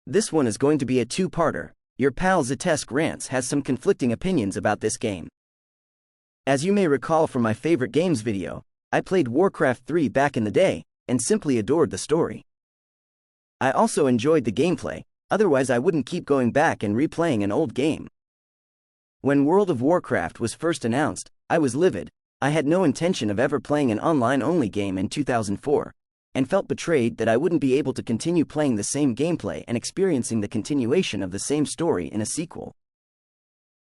This one is going to be a two-parter. Your pal Zatesk Rants has some conflicting opinions about this game. As you may recall from my favorite games video, I played Warcraft 3 back in the day, and simply adored the story. I also enjoyed the gameplay, otherwise I wouldn't keep going back and replaying an old game. When World of Warcraft was first announced, I was livid. I had no intention of ever playing an online-only game in 2004, and felt betrayed that I wouldn't be able to continue playing the same gameplay and experiencing the continuation of the same story in a sequel.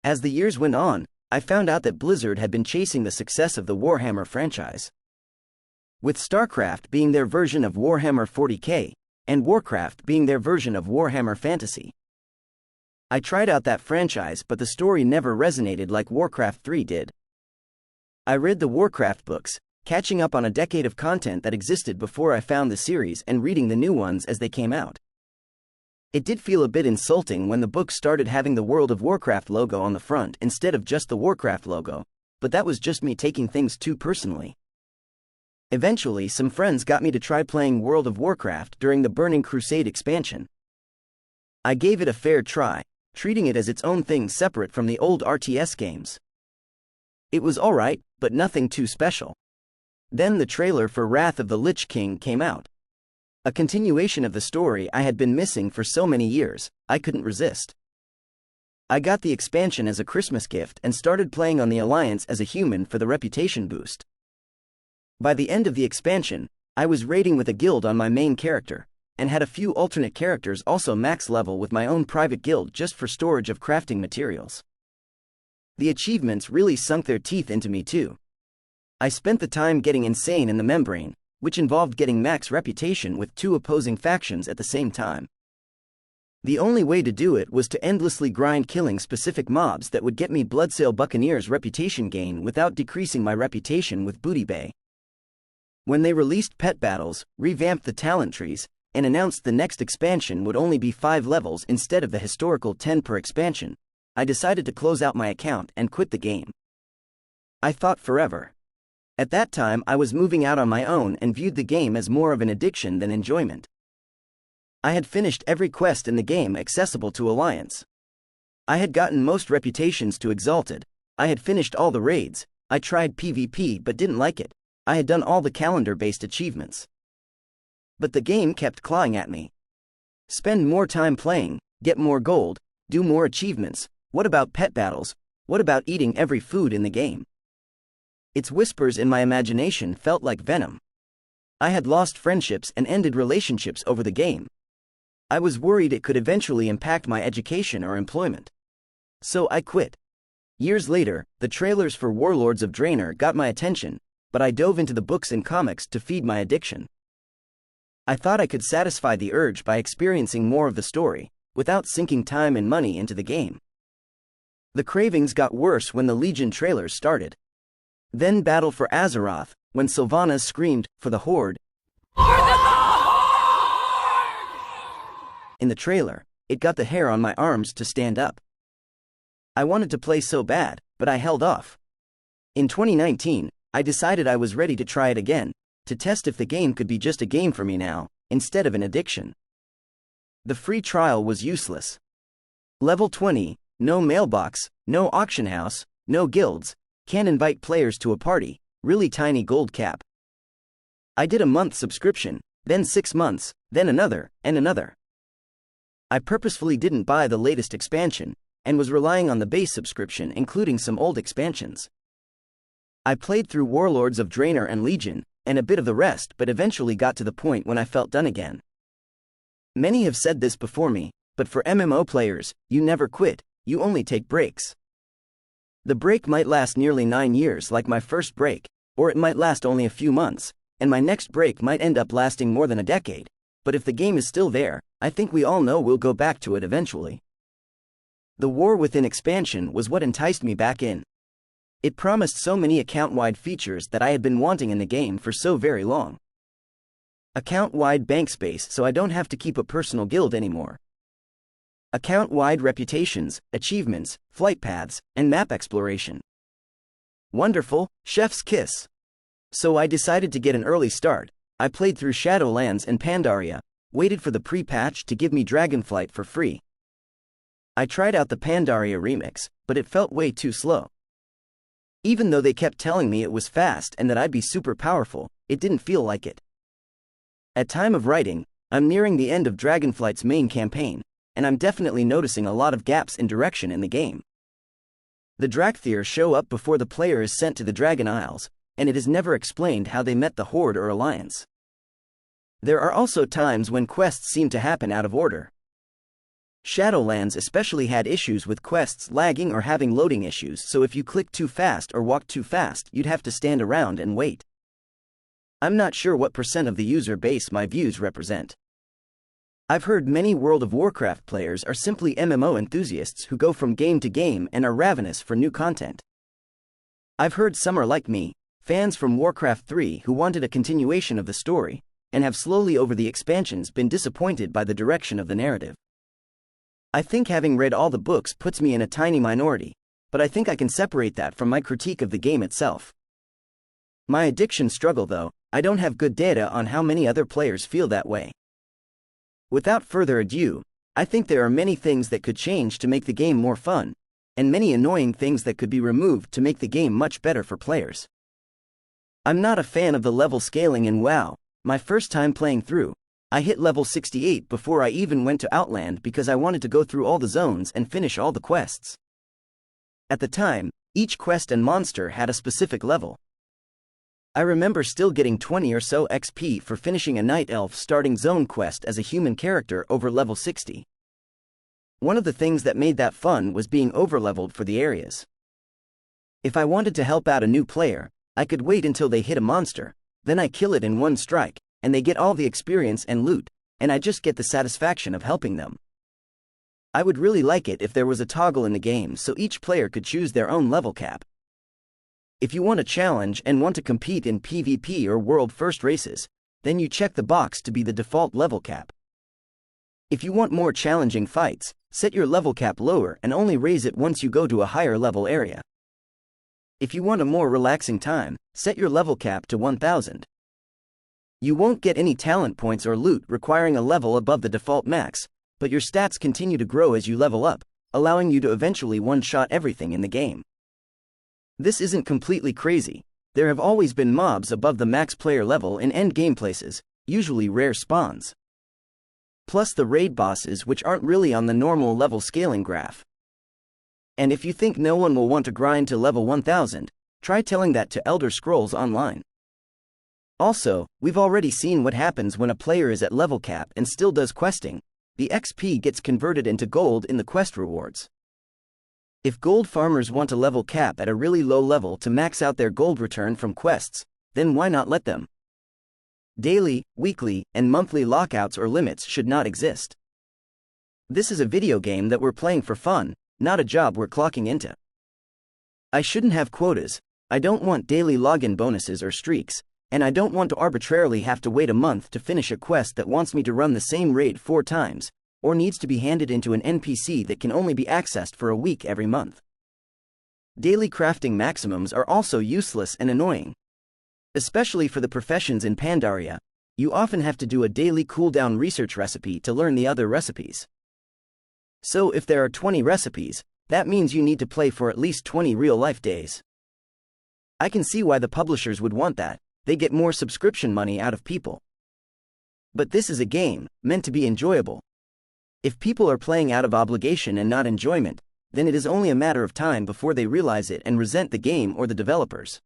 As the years went on, I found out that Blizzard had been chasing the success of the Warhammer franchise, with StarCraft being their version of Warhammer 40k, and Warcraft being their version of Warhammer Fantasy. I tried out that franchise, but the story never resonated like Warcraft 3 did. I read the Warcraft books, catching up on a decade of content that existed before I found the series and reading the new ones as they came out. It did feel a bit insulting when the book started having the World of Warcraft logo on the front instead of just the Warcraft logo, but that was just me taking things too personally. Eventually, some friends got me to try playing World of Warcraft during the Burning Crusade expansion. I gave it a fair try, treating it as its own thing separate from the old RTS games. It was alright, but nothing too special. Then the trailer for Wrath of the Lich King came out. A continuation of the story I had been missing for so many years, I couldn't resist. I got the expansion as a Christmas gift and started playing on the Alliance as a human for the reputation boost. By the end of the expansion, I was raiding with a guild on my main character, and had a few alternate characters also max level with my own private guild just for storage of crafting materials. The achievements really sunk their teeth into me too. I spent the time getting insane in the Membrane, which involved getting max reputation with two opposing factions at the same time. The only way to do it was to endlessly grind killing specific mobs that would get me Bloodsail Buccaneer's reputation gain without decreasing my reputation with Booty Bay. When they released pet battles, revamped the talent trees, and announced the next expansion would only be 5 levels instead of the historical 10 per expansion, I decided to close out my account and quit the game. I thought forever. At that time I was moving out on my own and viewed the game as more of an addiction than enjoyment. I had finished every quest in the game accessible to Alliance. I had gotten most reputations to Exalted, I had finished all the raids, I tried PvP but didn't like it, I had done all the calendar-based achievements. But the game kept clawing at me. Spend more time playing, get more gold, do more achievements, what about pet battles, what about eating every food in the game? Its whispers in my imagination felt like venom. I had lost friendships and ended relationships over the game. I was worried it could eventually impact my education or employment. So I quit. Years later, the trailers for Warlords of Draenor got my attention, but I dove into the books and comics to feed my addiction. I thought I could satisfy the urge by experiencing more of the story, without sinking time and money into the game. The cravings got worse when the Legion trailers started. Then Battle for Azeroth, when Sylvanas screamed, "For the Horde!" In the trailer, it got the hair on my arms to stand up. I wanted to play so bad, but I held off. In 2019, I decided I was ready to try it again, to test if the game could be just a game for me now, instead of an addiction. The free trial was useless. Level 20, no mailbox, no auction house, no guilds, can't invite players to a party, really tiny gold cap. I did a month subscription, then 6 months, then another, and another. I purposefully didn't buy the latest expansion, and was relying on the base subscription including some old expansions. I played through Warlords of Draenor and Legion, and a bit of the rest, but eventually got to the point when I felt done again. Many have said this before me, but for MMO players, you never quit, you only take breaks. The break might last nearly 9 years like my first break, or it might last only a few months, and my next break might end up lasting more than a decade, but if the game is still there, I think we all know we'll go back to it eventually. The War Within expansion was what enticed me back in. It promised so many account-wide features that I had been wanting in the game for so very long. Account-wide bank space so I don't have to keep a personal guild anymore. Account-wide reputations, achievements, flight paths, and map exploration. Wonderful, chef's kiss. So I decided to get an early start. I played through Shadowlands and Pandaria, waited for the pre-patch to give me Dragonflight for free. I tried out the Pandaria remix, but it felt way too slow. Even though they kept telling me it was fast and that I'd be super powerful, it didn't feel like it. At time of writing, I'm nearing the end of Dragonflight's main campaign, and I'm definitely noticing a lot of gaps in direction in the game. The Drakthir show up before the player is sent to the Dragon Isles, and it is never explained how they met the Horde or Alliance. There are also times when quests seem to happen out of order. Shadowlands especially had issues with quests lagging or having loading issues, so if you click too fast or walk too fast, you'd have to stand around and wait. I'm not sure what % of the user base my views represent. I've heard many World of Warcraft players are simply MMO enthusiasts who go from game to game and are ravenous for new content. I've heard some are like me, fans from Warcraft 3 who wanted a continuation of the story, and have slowly over the expansions been disappointed by the direction of the narrative. I think having read all the books puts me in a tiny minority, but I think I can separate that from my critique of the game itself. My addiction struggle though, I don't have good data on how many other players feel that way. Without further ado, I think there are many things that could change to make the game more fun, and many annoying things that could be removed to make the game much better for players. I'm not a fan of the level scaling in WoW. My first time playing through, I hit level 68 before I even went to Outland because I wanted to go through all the zones and finish all the quests. At the time, each quest and monster had a specific level. I remember still getting 20 or so XP for finishing a Night Elf starting zone quest as a human character over level 60. One of the things that made that fun was being overleveled for the areas. If I wanted to help out a new player, I could wait until they hit a monster, then I kill it in one strike, and they get all the experience and loot, and I just get the satisfaction of helping them. I would really like it if there was a toggle in the game so each player could choose their own level cap. If you want a challenge and want to compete in PvP or World First races, then you check the box to be the default level cap. If you want more challenging fights, set your level cap lower and only raise it once you go to a higher level area. If you want a more relaxing time, set your level cap to 1000. You won't get any talent points or loot requiring a level above the default max, but your stats continue to grow as you level up, allowing you to eventually one-shot everything in the game. This isn't completely crazy. There have always been mobs above the max player level in endgame places, usually rare spawns. Plus the raid bosses which aren't really on the normal level scaling graph. And if you think no one will want to grind to level 1000, try telling that to Elder Scrolls Online. Also, we've already seen what happens when a player is at level cap and still does questing. The XP gets converted into gold in the quest rewards. If gold farmers want a level cap at a really low level to max out their gold return from quests, then why not let them? Daily, weekly, and monthly lockouts or limits should not exist. This is a video game that we're playing for fun, not a job we're clocking into. I shouldn't have quotas, I don't want daily login bonuses or streaks, and I don't want to arbitrarily have to wait a month to finish a quest that wants me to run the same raid 4 times, or needs to be handed into an NPC that can only be accessed for a week every month. Daily crafting maximums are also useless and annoying. Especially for the professions in Pandaria, you often have to do a daily cooldown research recipe to learn the other recipes. So if there are 20 recipes, that means you need to play for at least 20 real-life days. I can see why the publishers would want that. They get more subscription money out of people. But this is a game, meant to be enjoyable. If people are playing out of obligation and not enjoyment, then it is only a matter of time before they realize it and resent the game or the developers.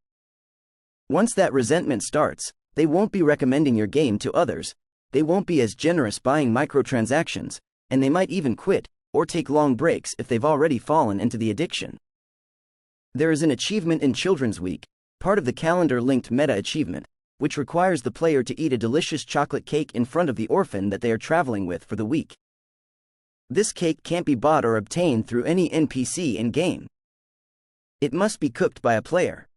Once that resentment starts, they won't be recommending your game to others, they won't be as generous buying microtransactions, and they might even quit, or take long breaks if they've already fallen into the addiction. There is an achievement in Children's Week, part of the calendar-linked meta achievement, which requires the player to eat a delicious chocolate cake in front of the orphan that they are traveling with for the week. This cake can't be bought or obtained through any NPC in-game. It must be cooked by a player.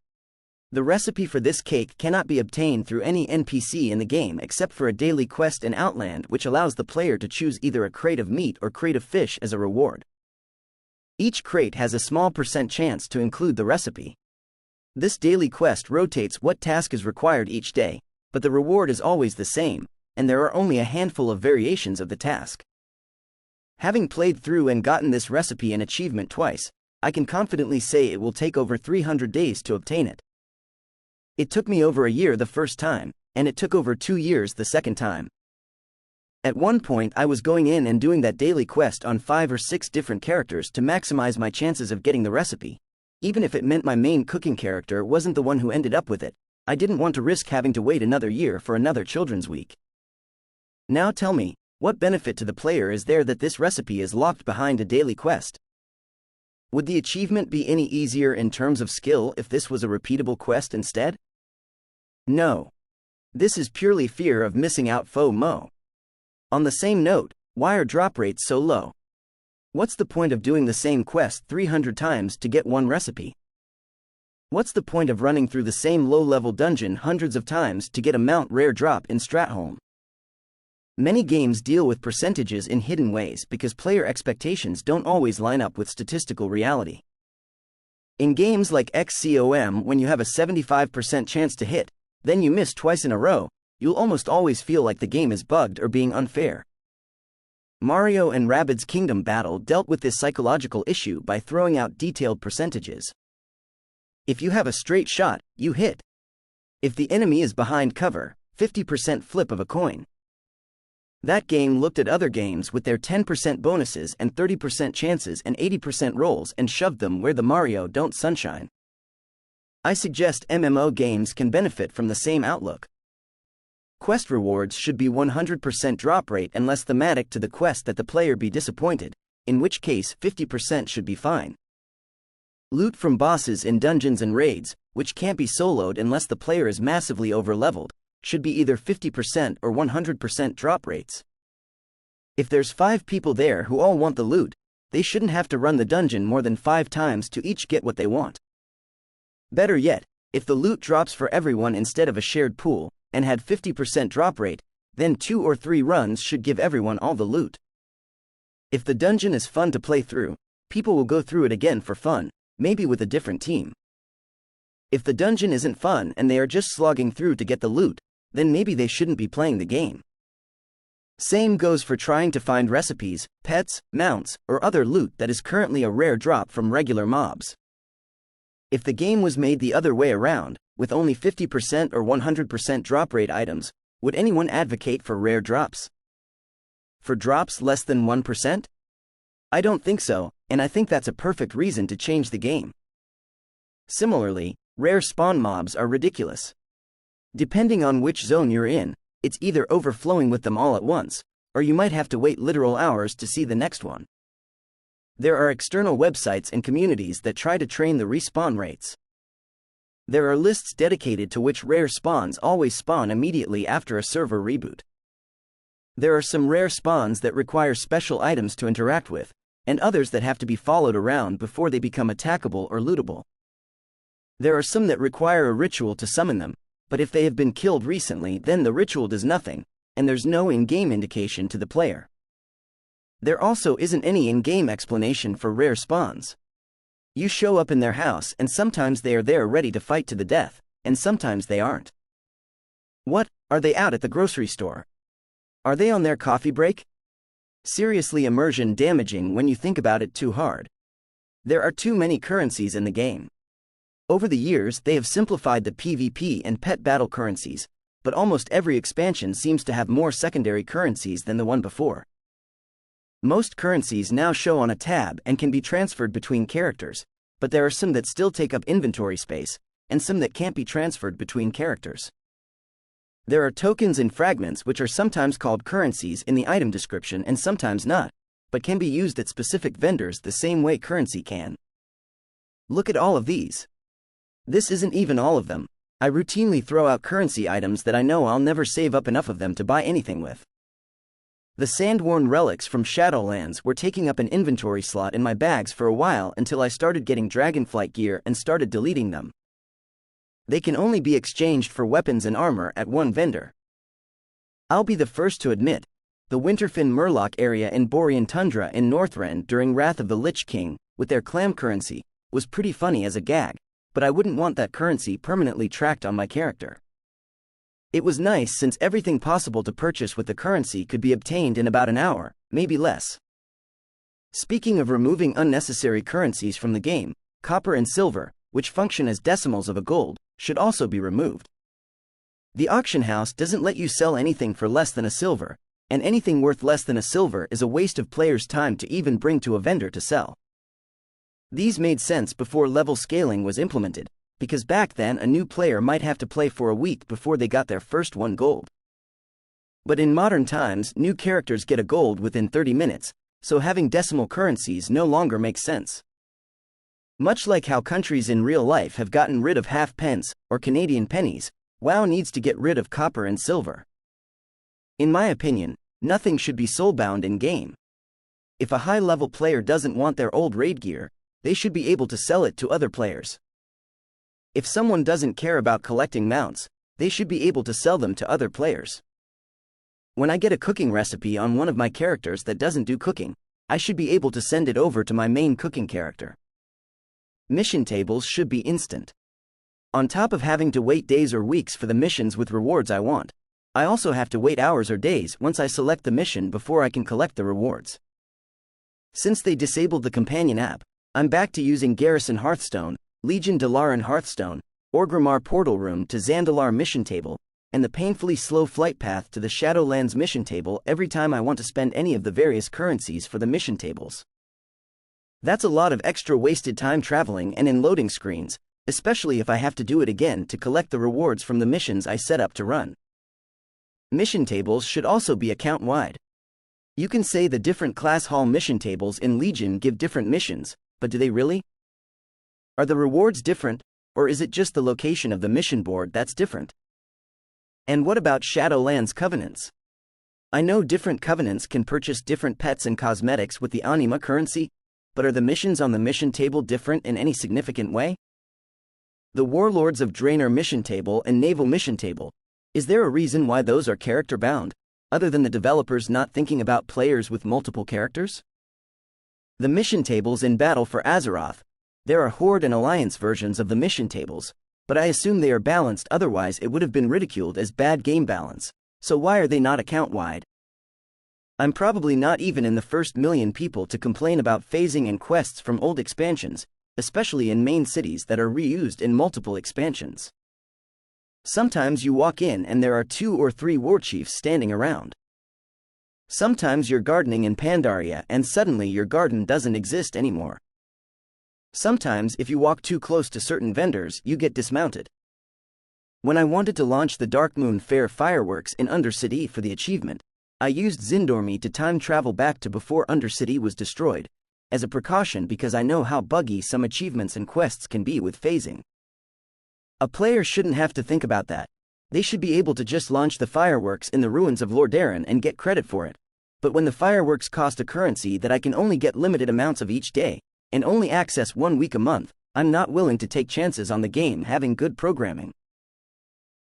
The recipe for this cake cannot be obtained through any NPC in the game except for a daily quest in Outland which allows the player to choose either a crate of meat or crate of fish as a reward. Each crate has a small % chance to include the recipe. This daily quest rotates what task is required each day, but the reward is always the same, and there are only a handful of variations of the task. Having played through and gotten this recipe and achievement twice, I can confidently say it will take over 300 days to obtain it. It took me over a year the first time, and it took over 2 years the second time. At one point I was going in and doing that daily quest on 5 or 6 different characters to maximize my chances of getting the recipe. Even if it meant my main cooking character wasn't the one who ended up with it, I didn't want to risk having to wait another year for another Children's Week. Now tell me, what benefit to the player is there that this recipe is locked behind a daily quest? Would the achievement be any easier in terms of skill if this was a repeatable quest instead? No. This is purely fear of missing out FOMO. On the same note, why are drop rates so low? What's the point of doing the same quest 300 times to get one recipe? What's the point of running through the same low-level dungeon hundreds of times to get a mount rare drop in Stratholme? Many games deal with percentages in hidden ways because player expectations don't always line up with statistical reality. In games like XCOM, when you have a 75% chance to hit, then you miss twice in a row, you'll almost always feel like the game is bugged or being unfair. Mario and Rabbids Kingdom Battle dealt with this psychological issue by throwing out detailed percentages. If you have a straight shot, you hit. If the enemy is behind cover, 50% flip of a coin. That game looked at other games with their 10% bonuses and 30% chances and 80% rolls and shoved them where the Mario don't sunshine. I suggest MMO games can benefit from the same outlook. Quest rewards should be 100% drop rate unless thematic to the quest that the player be disappointed, in which case 50% should be fine. Loot from bosses in dungeons and raids, which can't be soloed unless the player is massively overleveled, should be either 50% or 100% drop rates. If there's 5 people there who all want the loot, they shouldn't have to run the dungeon more than 5 times to each get what they want. Better yet, if the loot drops for everyone instead of a shared pool, and had 50% drop rate, then 2 or 3 runs should give everyone all the loot. If the dungeon is fun to play through, people will go through it again for fun, maybe with a different team. If the dungeon isn't fun and they are just slogging through to get the loot, then maybe they shouldn't be playing the game. Same goes for trying to find recipes, pets, mounts, or other loot that is currently a rare drop from regular mobs. If the game was made the other way around, with only 50% or 100% drop rate items, would anyone advocate for rare drops? For drops less than 1%? I don't think so, and I think that's a perfect reason to change the game. Similarly, rare spawn mobs are ridiculous. Depending on which zone you're in, it's either overflowing with them all at once, or you might have to wait literal hours to see the next one. There are external websites and communities that try to train the respawn rates. There are lists dedicated to which rare spawns always spawn immediately after a server reboot. There are some rare spawns that require special items to interact with, and others that have to be followed around before they become attackable or lootable. There are some that require a ritual to summon them, but if they have been killed recently, then the ritual does nothing, and there's no in-game indication to the player. There also isn't any in-game explanation for rare spawns. You show up in their house and sometimes they are there ready to fight to the death, and sometimes they aren't. What, are they out at the grocery store? Are they on their coffee break? Seriously immersion damaging when you think about it too hard. There are too many currencies in the game. Over the years they have simplified the PvP and pet battle currencies, but almost every expansion seems to have more secondary currencies than the one before. Most currencies now show on a tab and can be transferred between characters, but there are some that still take up inventory space, and some that can't be transferred between characters. There are tokens and fragments which are sometimes called currencies in the item description and sometimes not, but can be used at specific vendors the same way currency can. Look at all of these. This isn't even all of them. I routinely throw out currency items that I know I'll never save up enough of them to buy anything with. The sand-worn relics from Shadowlands were taking up an inventory slot in my bags for a while until I started getting Dragonflight gear and started deleting them. They can only be exchanged for weapons and armor at one vendor. I'll be the first to admit, the Winterfin Murloc area in Borean Tundra in Northrend during Wrath of the Lich King, with their clam currency, was pretty funny as a gag, but I wouldn't want that currency permanently tracked on my character. It was nice since everything possible to purchase with the currency could be obtained in about an hour, maybe less. Speaking of removing unnecessary currencies from the game, copper and silver, which function as decimals of a gold, should also be removed. The auction house doesn't let you sell anything for less than a silver, and anything worth less than a silver is a waste of players' time to even bring to a vendor to sell. These made sense before level scaling was implemented, because back then a new player might have to play for a week before they got their first 1 gold. But in modern times, new characters get a gold within 30 minutes, so having decimal currencies no longer makes sense. Much like how countries in real life have gotten rid of half-pence or Canadian pennies, WoW needs to get rid of copper and silver. In my opinion, nothing should be soulbound in-game. If a high-level player doesn't want their old raid gear, they should be able to sell it to other players. If someone doesn't care about collecting mounts, they should be able to sell them to other players. When I get a cooking recipe on one of my characters that doesn't do cooking, I should be able to send it over to my main cooking character. Mission tables should be instant. On top of having to wait days or weeks for the missions with rewards I want, I also have to wait hours or days once I select the mission before I can collect the rewards. Since they disabled the companion app, I'm back to using Garrison Hearthstone, Legion Dalaran Hearthstone, Orgrimmar Portal Room to Zandalar Mission Table, and the painfully slow flight path to the Shadowlands Mission Table every time I want to spend any of the various currencies for the mission tables. That's a lot of extra wasted time traveling and in loading screens, especially if I have to do it again to collect the rewards from the missions I set up to run. Mission tables should also be account-wide. You can say the different class hall mission tables in Legion give different missions, but do they really? Are the rewards different, or is it just the location of the mission board that's different? And what about Shadowlands covenants? I know different covenants can purchase different pets and cosmetics with the Anima currency, but are the missions on the mission table different in any significant way? The Warlords of Draenor mission table and Naval mission table, is there a reason why those are character-bound, other than the developers not thinking about players with multiple characters? The mission tables in Battle for Azeroth, there are Horde and Alliance versions of the mission tables, but I assume they are balanced, otherwise it would have been ridiculed as bad game balance, so why are they not account-wide? I'm probably not even in the first million people to complain about phasing and quests from old expansions, especially in main cities that are reused in multiple expansions. Sometimes you walk in and there are 2 or 3 warchiefs standing around. Sometimes you're gardening in Pandaria and suddenly your garden doesn't exist anymore. Sometimes if you walk too close to certain vendors, you get dismounted. When I wanted to launch the Darkmoon Fair fireworks in Undercity for the achievement, I used Zindormi to time travel back to before Undercity was destroyed, as a precaution because I know how buggy some achievements and quests can be with phasing. A player shouldn't have to think about that. They should be able to just launch the fireworks in the ruins of Lordaeron and get credit for it. But when the fireworks cost a currency that I can only get limited amounts of each day, and only access 1 week a month, I'm not willing to take chances on the game having good programming.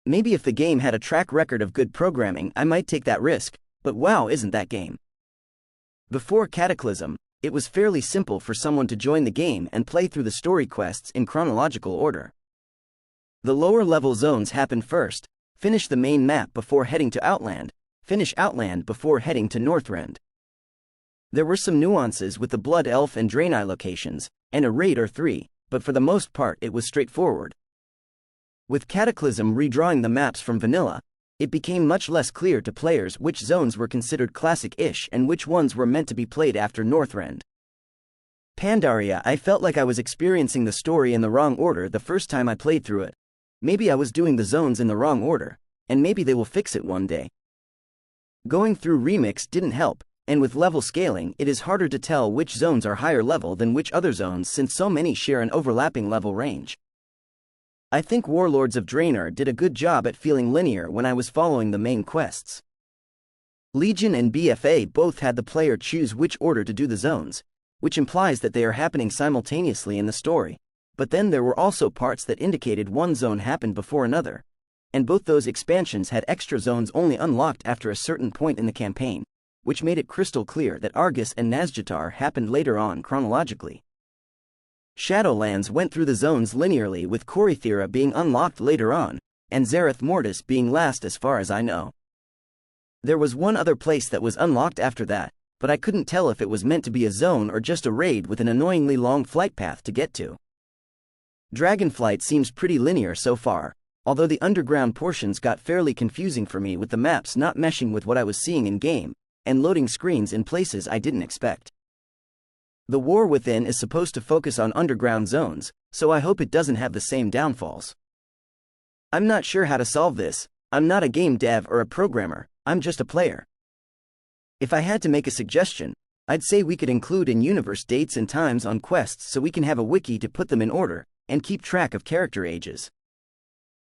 Maybe if the game had a track record of good programming I might take that risk, but WoW isn't that game. Before Cataclysm, it was fairly simple for someone to join the game and play through the story quests in chronological order. The lower level zones happen first, finish the main map before heading to Outland, finish Outland before heading to Northrend. There were some nuances with the Blood Elf and Draenei locations, and a raid or 3, but for the most part it was straightforward. With Cataclysm redrawing the maps from vanilla, it became much less clear to players which zones were considered classic-ish and which ones were meant to be played after Northrend. Pandaria, I felt like I was experiencing the story in the wrong order the first time I played through it. Maybe I was doing the zones in the wrong order, and maybe they will fix it one day. Going through Remix didn't help, and with level scaling it is harder to tell which zones are higher level than which other zones since so many share an overlapping level range. I think Warlords of Draenor did a good job at feeling linear when I was following the main quests. Legion and BFA both had the player choose which order to do the zones, which implies that they are happening simultaneously in the story, but then there were also parts that indicated one zone happened before another, and both those expansions had extra zones only unlocked after a certain point in the campaign, which made it crystal clear that Argus and Nazjatar happened later on chronologically. Shadowlands went through the zones linearly with Korithira being unlocked later on, and Zareth Mortis being last as far as I know. There was one other place that was unlocked after that, but I couldn't tell if it was meant to be a zone or just a raid with an annoyingly long flight path to get to. Dragonflight seems pretty linear so far, although the underground portions got fairly confusing for me with the maps not meshing with what I was seeing in-game, and loading screens in places I didn't expect. The War Within is supposed to focus on underground zones, so I hope it doesn't have the same downfalls. I'm not sure how to solve this. I'm not a game dev or a programmer, I'm just a player. If I had to make a suggestion, I'd say we could include in-universe dates and times on quests so we can have a wiki to put them in order, and keep track of character ages.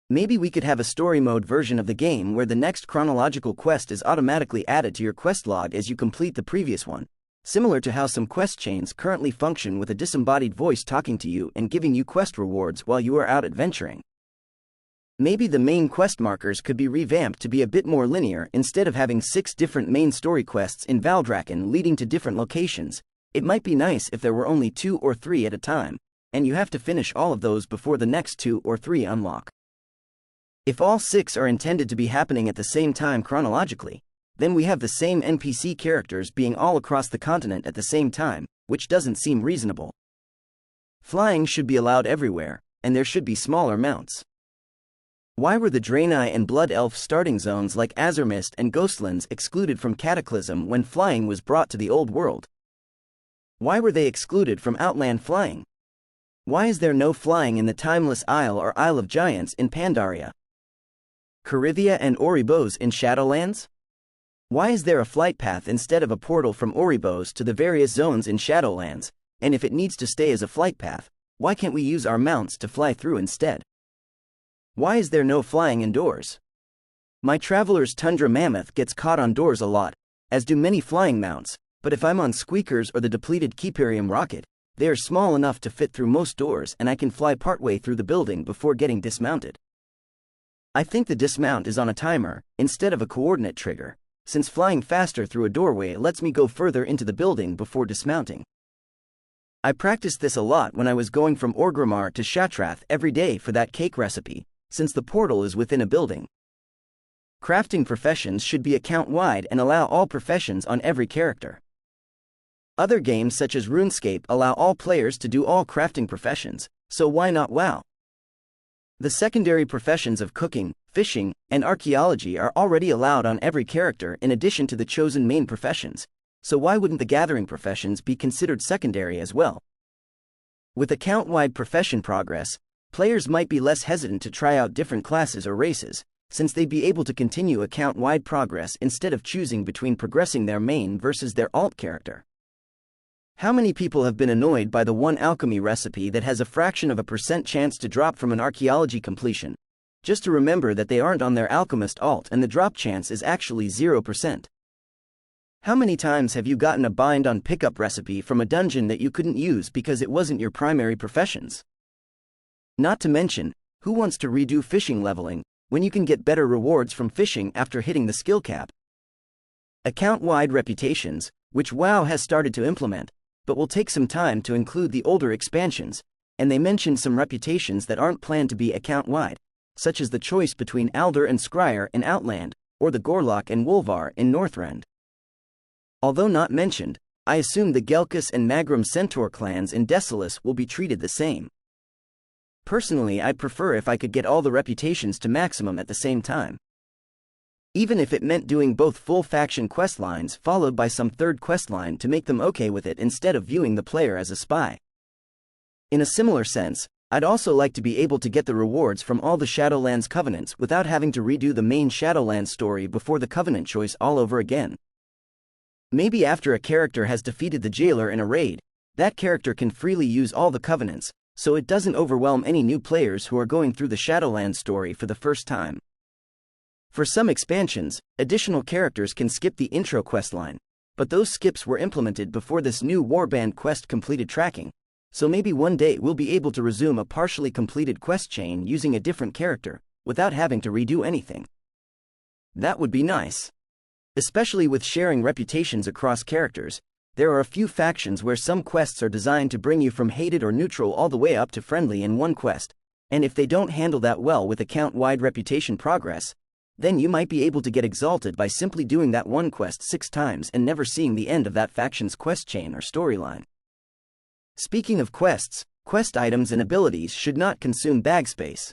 Maybe we could have a story mode version of the game where the next chronological quest is automatically added to your quest log as you complete the previous one, similar to how some quest chains currently function with a disembodied voice talking to you and giving you quest rewards while you are out adventuring. Maybe the main quest markers could be revamped to be a bit more linear instead of having 6 different main story quests in Valdrakken leading to different locations. It might be nice if there were only 2 or 3 at a time, and you have to finish all of those before the next 2 or 3 unlock. If all 6 are intended to be happening at the same time chronologically, then we have the same NPC characters being all across the continent at the same time, which doesn't seem reasonable. Flying should be allowed everywhere, and there should be smaller mounts. Why were the Draenei and Blood Elf starting zones like Azurmist and Ghostlands excluded from Cataclysm when flying was brought to the Old World? Why were they excluded from Outland flying? Why is there no flying in the Timeless Isle or Isle of Giants in Pandaria? Corithia and Oribos in Shadowlands? Why is there a flight path instead of a portal from Oribos to the various zones in Shadowlands, and if it needs to stay as a flight path, why can't we use our mounts to fly through instead? Why is there no flying indoors? My Traveler's Tundra Mammoth gets caught on doors a lot, as do many flying mounts, but if I'm on Squeakers or the depleted Keeperium rocket, they are small enough to fit through most doors and I can fly partway through the building before getting dismounted. I think the dismount is on a timer, instead of a coordinate trigger, since flying faster through a doorway lets me go further into the building before dismounting. I practiced this a lot when I was going from Orgrimmar to Shatrath every day for that cake recipe, since the portal is within a building. Crafting professions should be account-wide and allow all professions on every character. Other games such as RuneScape allow all players to do all crafting professions, so why not WoW? The secondary professions of cooking, fishing, and archaeology are already allowed on every character in addition to the chosen main professions, so why wouldn't the gathering professions be considered secondary as well? With account-wide profession progress, players might be less hesitant to try out different classes or races, since they'd be able to continue account-wide progress instead of choosing between progressing their main versus their alt character. How many people have been annoyed by the one alchemy recipe that has a fraction of a % chance to drop from an archaeology completion, just to remember that they aren't on their alchemist alt and the drop chance is actually 0%? How many times have you gotten a bind on pickup recipe from a dungeon that you couldn't use because it wasn't your primary professions? Not to mention, who wants to redo fishing leveling, when you can get better rewards from fishing after hitting the skill cap? Account-wide reputations, which WoW has started to implement, but will take some time to include the older expansions, and they mention some reputations that aren't planned to be account-wide, such as the choice between Alder and Scryer in Outland, or the Gorlock and Wolvar in Northrend. Although not mentioned, I assume the Gelkus and Magrum Centaur clans in Desolace will be treated the same. Personally, I'd prefer if I could get all the reputations to maximum at the same time. Even if it meant doing both full faction questlines followed by some third questline to make them okay with it instead of viewing the player as a spy. In a similar sense, I'd also like to be able to get the rewards from all the Shadowlands Covenants without having to redo the main Shadowlands story before the Covenant choice all over again. Maybe after a character has defeated the jailer in a raid, that character can freely use all the Covenants, so it doesn't overwhelm any new players who are going through the Shadowlands story for the first time. For some expansions, additional characters can skip the intro questline, but those skips were implemented before this new Warband quest completed tracking, so maybe one day we'll be able to resume a partially completed quest chain using a different character, without having to redo anything. That would be nice. Especially with sharing reputations across characters, there are a few factions where some quests are designed to bring you from hated or neutral all the way up to friendly in one quest, and if they don't handle that well with account-wide reputation progress, then you might be able to get exalted by simply doing that one quest 6 times and never seeing the end of that faction's quest chain or storyline. Speaking of quests, quest items and abilities should not consume bag space.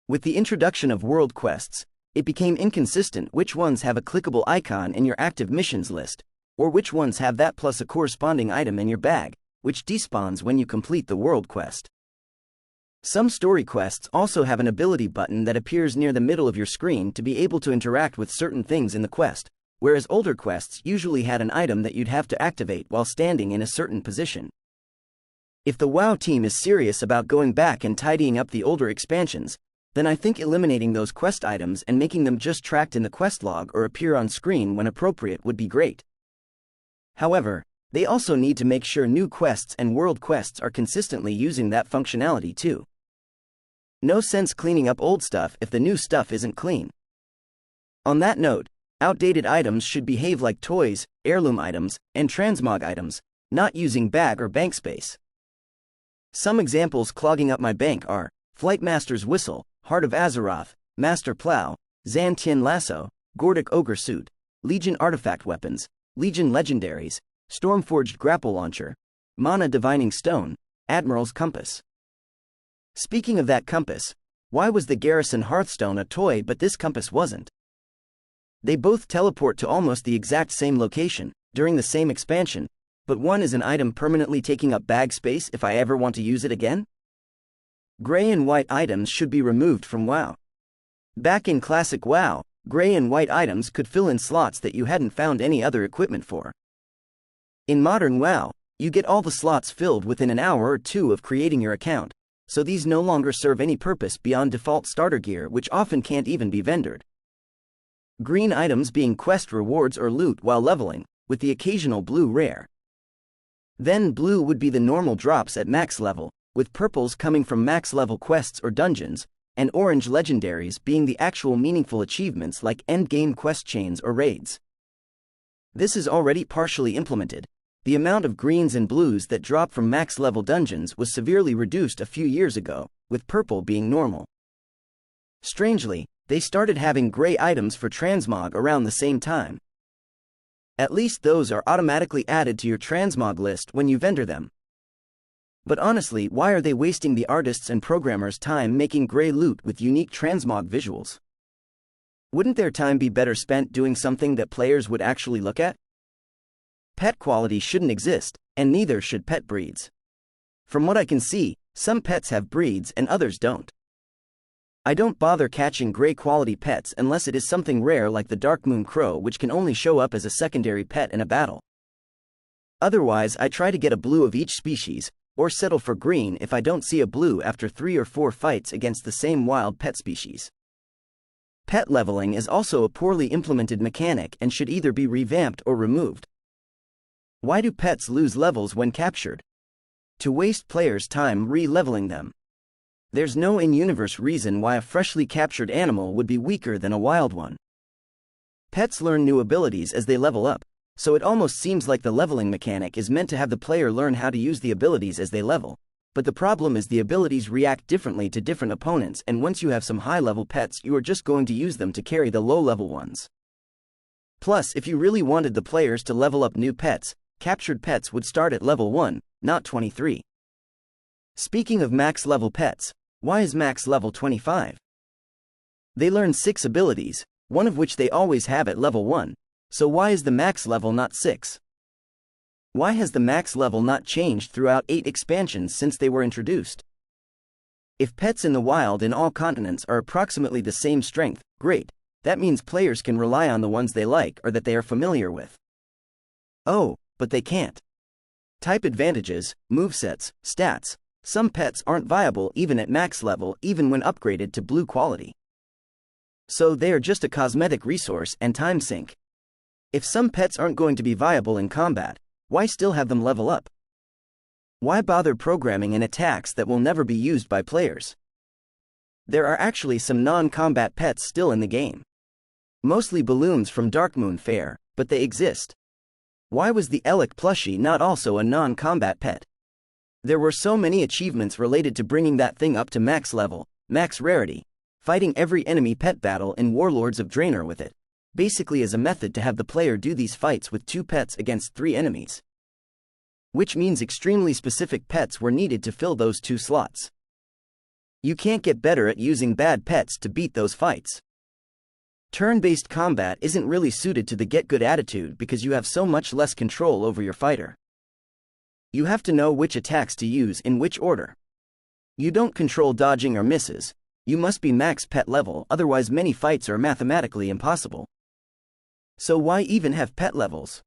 With the introduction of world quests, it became inconsistent which ones have a clickable icon in your active missions list, or which ones have that plus a corresponding item in your bag, which despawns when you complete the world quest. Some story quests also have an ability button that appears near the middle of your screen to be able to interact with certain things in the quest, whereas older quests usually had an item that you'd have to activate while standing in a certain position. If the WoW team is serious about going back and tidying up the older expansions, then I think eliminating those quest items and making them just tracked in the quest log or appear on screen when appropriate would be great. However, they also need to make sure new quests and world quests are consistently using that functionality too. No sense cleaning up old stuff if the new stuff isn't clean. On that note, outdated items should behave like toys, heirloom items, and transmog items, not using bag or bank space. Some examples clogging up my bank are Flightmaster's Whistle, Heart of Azeroth, Master Plow, Zan Tien Lasso, Gordic Ogre Suit, Legion Artifact Weapons, Legion Legendaries, Stormforged Grapple Launcher, Mana Divining Stone, Admiral's Compass. Speaking of that compass, why was the Garrison Hearthstone a toy but this compass wasn't? They both teleport to almost the exact same location, during the same expansion, but one is an item permanently taking up bag space if I ever want to use it again? Gray and white items should be removed from WoW. Back in classic WoW, gray and white items could fill in slots that you hadn't found any other equipment for. In modern WoW, you get all the slots filled within an hour or two of creating your account, so these no longer serve any purpose beyond default starter gear, which often can't even be vendored. Green items being quest rewards or loot while leveling, with the occasional blue rare. Then blue would be the normal drops at max level, with purples coming from max level quests or dungeons, and orange legendaries being the actual meaningful achievements like endgame quest chains or raids. This is already partially implemented. The amount of greens and blues that drop from max level dungeons was severely reduced a few years ago, with purple being normal. Strangely, they started having gray items for transmog around the same time. At least those are automatically added to your transmog list when you vendor them. But honestly, why are they wasting the artists' and programmers' time making gray loot with unique transmog visuals? Wouldn't their time be better spent doing something that players would actually look at? Pet quality shouldn't exist, and neither should pet breeds. From what I can see, some pets have breeds and others don't. I don't bother catching gray quality pets unless it is something rare like the Darkmoon Crow, which can only show up as a secondary pet in a battle. Otherwise, I try to get a blue of each species, or settle for green if I don't see a blue after 3 or 4 fights against the same wild pet species. Pet leveling is also a poorly implemented mechanic and should either be revamped or removed. Why do pets lose levels when captured? To waste players' time re-leveling them. There's no in-universe reason why a freshly captured animal would be weaker than a wild one. Pets learn new abilities as they level up, so it almost seems like the leveling mechanic is meant to have the player learn how to use the abilities as they level. But the problem is the abilities react differently to different opponents, and once you have some high-level pets, you are just going to use them to carry the low-level ones. Plus, if you really wanted the players to level up new pets, captured pets would start at level 1, not 23. Speaking of max level pets, why is max level 25? They learn 6 abilities, one of which they always have at level 1, so why is the max level not 6? Why has the max level not changed throughout 8 expansions since they were introduced? If pets in the wild in all continents are approximately the same strength, great, that means players can rely on the ones they like or that they are familiar with. Oh, but they can't. Type advantages, movesets, stats. Some pets aren't viable even at max level, even when upgraded to blue quality. So they are just a cosmetic resource and time sink. If some pets aren't going to be viable in combat, why still have them level up? Why bother programming in attacks that will never be used by players? There are actually some non-combat pets still in the game. Mostly balloons from Darkmoon Fair, but they exist. Why was the Elec plushie not also a non-combat pet? There were so many achievements related to bringing that thing up to max level, max rarity, fighting every enemy pet battle in Warlords of Draenor with it, basically as a method to have the player do these fights with 2 pets against 3 enemies. Which means extremely specific pets were needed to fill those 2 slots. You can't get better at using bad pets to beat those fights. Turn-based combat isn't really suited to the get-good attitude because you have so much less control over your fighter. You have to know which attacks to use in which order. You don't control dodging or misses. You must be max pet level, otherwise many fights are mathematically impossible. So why even have pet levels?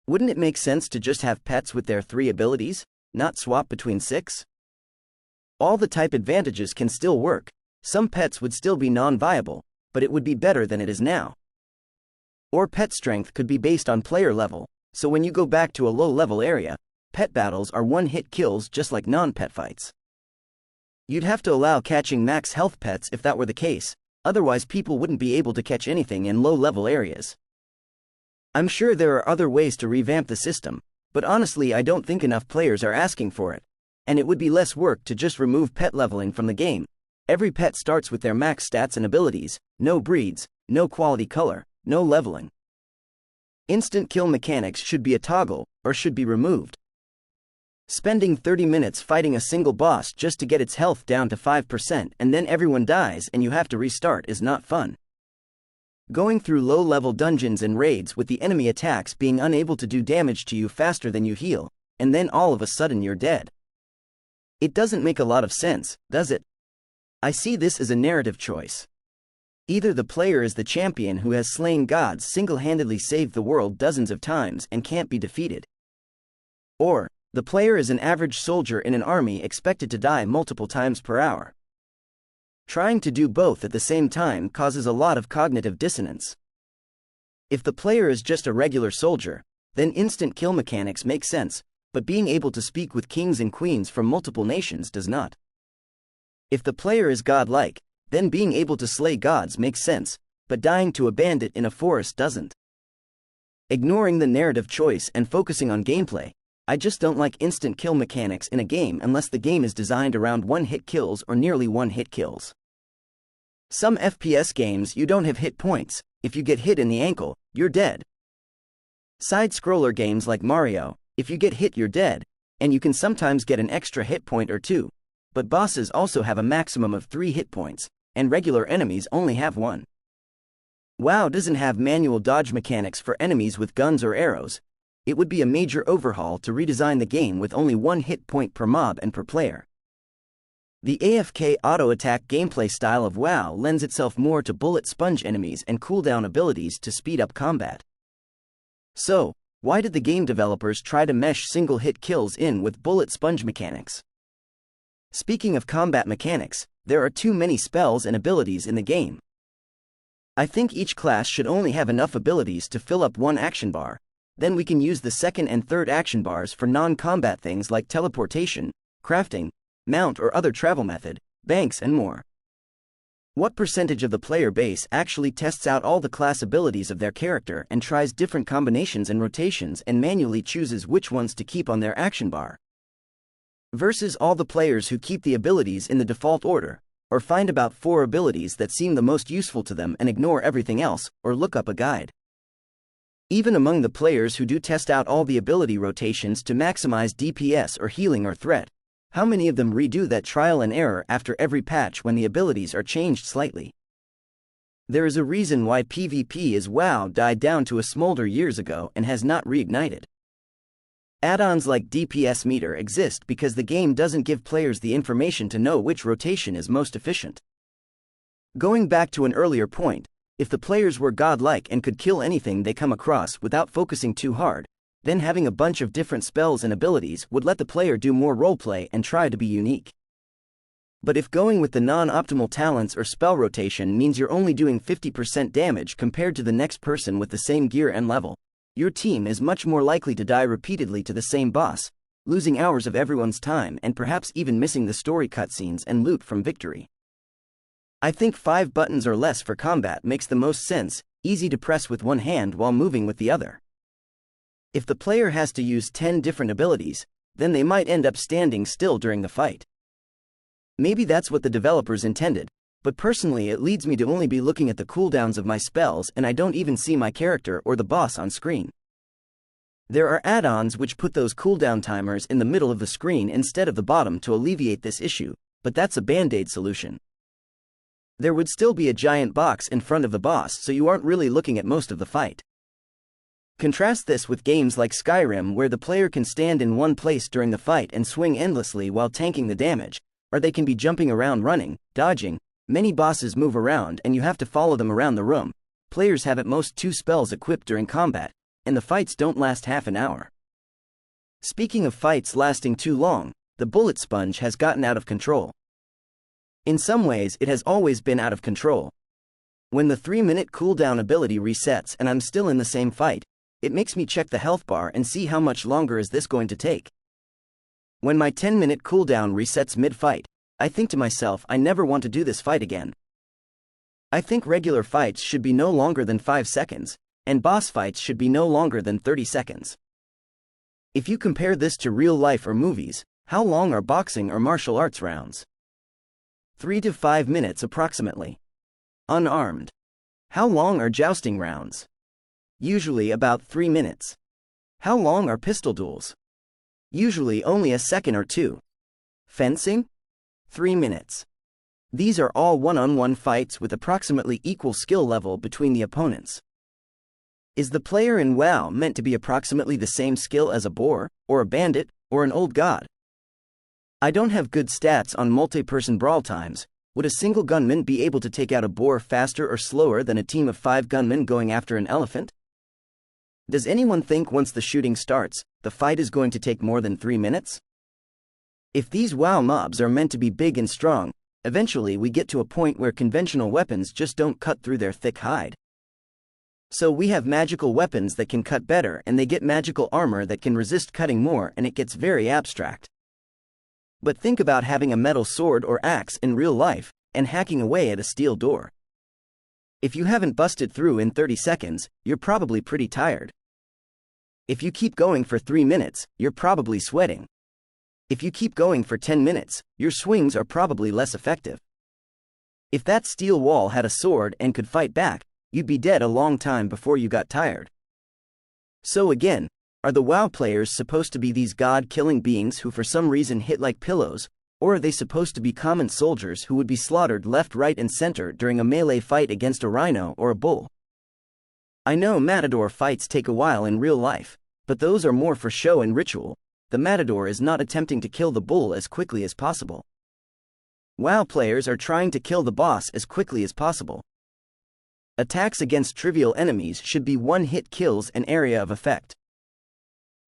Wouldn't it make sense to just have pets with their 3 abilities, not swap between 6? All the type advantages can still work. Some pets would still be non-viable, but it would be better than it is now. Or pet strength could be based on player level, so when you go back to a low-level area, pet battles are one-hit kills just like non-pet fights. You'd have to allow catching max health pets if that were the case, otherwise people wouldn't be able to catch anything in low-level areas. I'm sure there are other ways to revamp the system, but honestly I don't think enough players are asking for it, and it would be less work to just remove pet leveling from the game. Every pet starts with their max stats and abilities, no breeds, no quality color, no leveling. Instant kill mechanics should be a toggle, or should be removed. Spending 30 minutes fighting a single boss just to get its health down to 5% and then everyone dies and you have to restart is not fun. Going through low-level dungeons and raids with the enemy attacks being unable to do damage to you faster than you heal, and then all of a sudden you're dead. It doesn't make a lot of sense, does it? I see this as a narrative choice. Either the player is the champion who has slain gods, single-handedly saved the world dozens of times and can't be defeated. Or, the player is an average soldier in an army expected to die multiple times per hour. Trying to do both at the same time causes a lot of cognitive dissonance. If the player is just a regular soldier, then instant kill mechanics make sense, but being able to speak with kings and queens from multiple nations does not. If the player is godlike, then being able to slay gods makes sense, but dying to a bandit in a forest doesn't. Ignoring the narrative choice and focusing on gameplay, I just don't like instant kill mechanics in a game unless the game is designed around one-hit kills or nearly one-hit kills. Some FPS games you don't have hit points, if you get hit in the ankle, you're dead. Side-scroller games like Mario, if you get hit you're dead, and you can sometimes get an extra hit point or 2, but bosses also have a maximum of 3 hit points, and regular enemies only have 1. WoW doesn't have manual dodge mechanics for enemies with guns or arrows. It would be a major overhaul to redesign the game with only 1 hit point per mob and per player. The AFK auto-attack gameplay style of WoW lends itself more to bullet sponge enemies and cooldown abilities to speed up combat. So, why did the game developers try to mesh single-hit kills in with bullet sponge mechanics? Speaking of combat mechanics, there are too many spells and abilities in the game. I think each class should only have enough abilities to fill up 1 action bar. Then we can use the second and third action bars for non-combat things like teleportation, crafting, mount or other travel method, banks and more. What percentage of the player base actually tests out all the class abilities of their character and tries different combinations and rotations and manually chooses which ones to keep on their action bar? Versus all the players who keep the abilities in the default order, or find about 4 abilities that seem the most useful to them and ignore everything else, or look up a guide. Even among the players who do test out all the ability rotations to maximize DPS or healing or threat, how many of them redo that trial and error after every patch when the abilities are changed slightly? There is a reason why PvP is WoW died down to a smolder years ago and has not reignited. Add-ons like DPS meter exist because the game doesn't give players the information to know which rotation is most efficient. Going back to an earlier point, if the players were godlike and could kill anything they come across without focusing too hard, then having a bunch of different spells and abilities would let the player do more roleplay and try to be unique. But if going with the non-optimal talents or spell rotation means you're only doing 50% damage compared to the next person with the same gear and level, your team is much more likely to die repeatedly to the same boss, losing hours of everyone's time and perhaps even missing the story cutscenes and loot from victory. I think 5 buttons or less for combat makes the most sense, easy to press with one hand while moving with the other. If the player has to use 10 different abilities, then they might end up standing still during the fight. Maybe that's what the developers intended, but personally it leads me to only be looking at the cooldowns of my spells and I don't even see my character or the boss on screen. There are add-ons which put those cooldown timers in the middle of the screen instead of the bottom to alleviate this issue, but that's a band-aid solution. There would still be a giant box in front of the boss, so you aren't really looking at most of the fight. Contrast this with games like Skyrim, where the player can stand in one place during the fight and swing endlessly while tanking the damage, or they can be jumping around, running, dodging. Many bosses move around and you have to follow them around the room. Players have at most 2 spells equipped during combat, and the fights don't last half an hour. Speaking of fights lasting too long, the bullet sponge has gotten out of control. In some ways, it has always been out of control. When the 3-minute cooldown ability resets and I'm still in the same fight, it makes me check the health bar and see how much longer is this going to take. When my 10-minute cooldown resets mid-fight, I think to myself, I never want to do this fight again. I think regular fights should be no longer than 5 seconds, and boss fights should be no longer than 30 seconds. If you compare this to real life or movies, how long are boxing or martial arts rounds? 3 to 5 minutes approximately. Unarmed. How long are jousting rounds? Usually about 3 minutes. How long are pistol duels? Usually only a second or 2. Fencing? 3 minutes. These are all one-on-one fights with approximately equal skill level between the opponents. Is the player in WoW meant to be approximately the same skill as a boar, or a bandit, or an old god? I don't have good stats on multi-person brawl times. Would a single gunman be able to take out a boar faster or slower than a team of 5 gunmen going after an elephant? Does anyone think once the shooting starts, the fight is going to take more than 3 minutes? If these WoW mobs are meant to be big and strong, eventually we get to a point where conventional weapons just don't cut through their thick hide. So we have magical weapons that can cut better and they get magical armor that can resist cutting more, and it gets very abstract. But think about having a metal sword or axe in real life, and hacking away at a steel door. If you haven't busted through in 30 seconds, you're probably pretty tired. If you keep going for 3 minutes, you're probably sweating. If you keep going for 10 minutes, your swings are probably less effective. If that steel wall had a sword and could fight back, you'd be dead a long time before you got tired. So again, are the WoW players supposed to be these god-killing beings who for some reason hit like pillows, or are they supposed to be common soldiers who would be slaughtered left, right, and center during a melee fight against a rhino or a bull? I know matador fights take a while in real life, but those are more for show and ritual. The matador is not attempting to kill the bull as quickly as possible. WoW players are trying to kill the boss as quickly as possible. Attacks against trivial enemies should be one-hit kills and area of effect.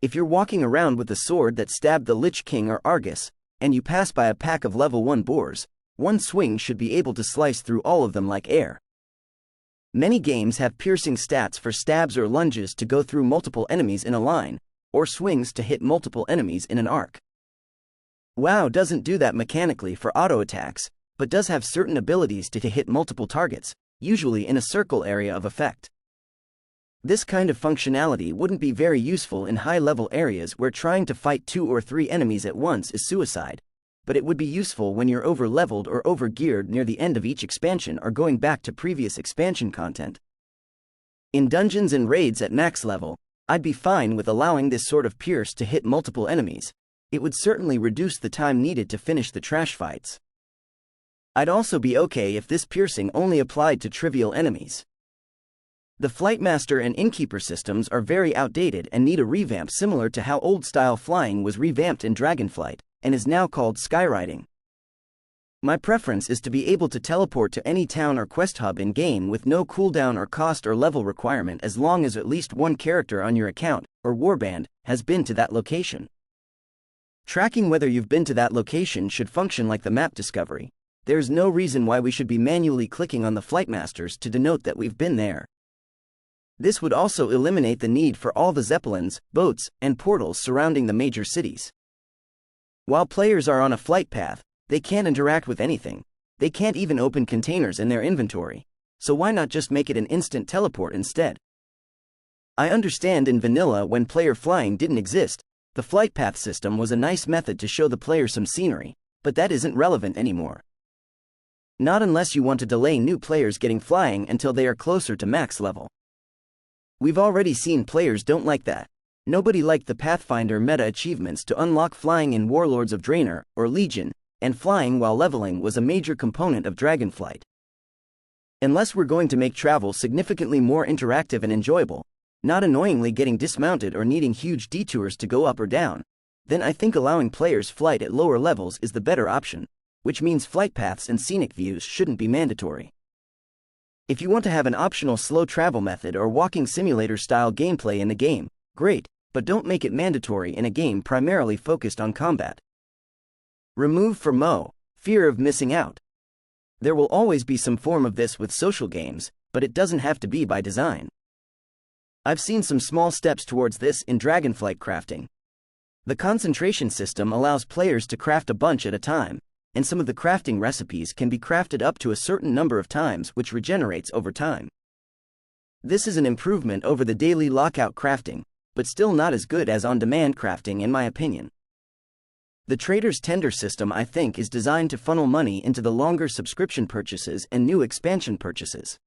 If you're walking around with a sword that stabbed the Lich King or Argus, and you pass by a pack of level 1 boars, one swing should be able to slice through all of them like air. Many games have piercing stats for stabs or lunges to go through multiple enemies in a line, or swings to hit multiple enemies in an arc. WoW doesn't do that mechanically for auto attacks, but does have certain abilities to hit multiple targets, usually in a circle area of effect. This kind of functionality wouldn't be very useful in high-level areas where trying to fight 2 or 3 enemies at once is suicide, but it would be useful when you're over-leveled or over-geared near the end of each expansion or going back to previous expansion content. In dungeons and raids at max level, I'd be fine with allowing this sort of pierce to hit multiple enemies. It would certainly reduce the time needed to finish the trash fights. I'd also be okay if this piercing only applied to trivial enemies. The Flightmaster and Innkeeper systems are very outdated and need a revamp similar to how old-style flying was revamped in Dragonflight, and is now called Skyriding. My preference is to be able to teleport to any town or quest hub in-game with no cooldown or cost or level requirement as long as at least one character on your account, or warband, has been to that location. Tracking whether you've been to that location should function like the map discovery. There's no reason why we should be manually clicking on the Flightmasters to denote that we've been there. This would also eliminate the need for all the zeppelins, boats, and portals surrounding the major cities. While players are on a flight path, they can't interact with anything. They can't even open containers in their inventory. So why not just make it an instant teleport instead? I understand in vanilla when player flying didn't exist, The flight path system was a nice method to show the player some scenery, but that isn't relevant anymore. Not unless you want to delay new players getting flying until they are closer to max level. We've already seen players don't like that. Nobody liked the Pathfinder meta achievements to unlock flying in Warlords of Draenor or Legion, and flying while leveling was a major component of Dragonflight. Unless we're going to make travel significantly more interactive and enjoyable, not annoyingly getting dismounted or needing huge detours to go up or down, then I think allowing players flight at lower levels is the better option, which means flight paths and scenic views shouldn't be mandatory. If you want to have an optional slow travel method or walking simulator style gameplay in the game, great, but don't make it mandatory in a game primarily focused on combat. Remove FOMO, fear of missing out. There will always be some form of this with social games, but it doesn't have to be by design. I've seen some small steps towards this in Dragonflight crafting. The concentration system allows players to craft a bunch at a time, and some of the crafting recipes can be crafted up to a certain number of times, which regenerates over time. This is an improvement over the daily lockout crafting, but still not as good as on-demand crafting in my opinion. The Trader's Tender system, I think, is designed to funnel money into the longer subscription purchases and new expansion purchases.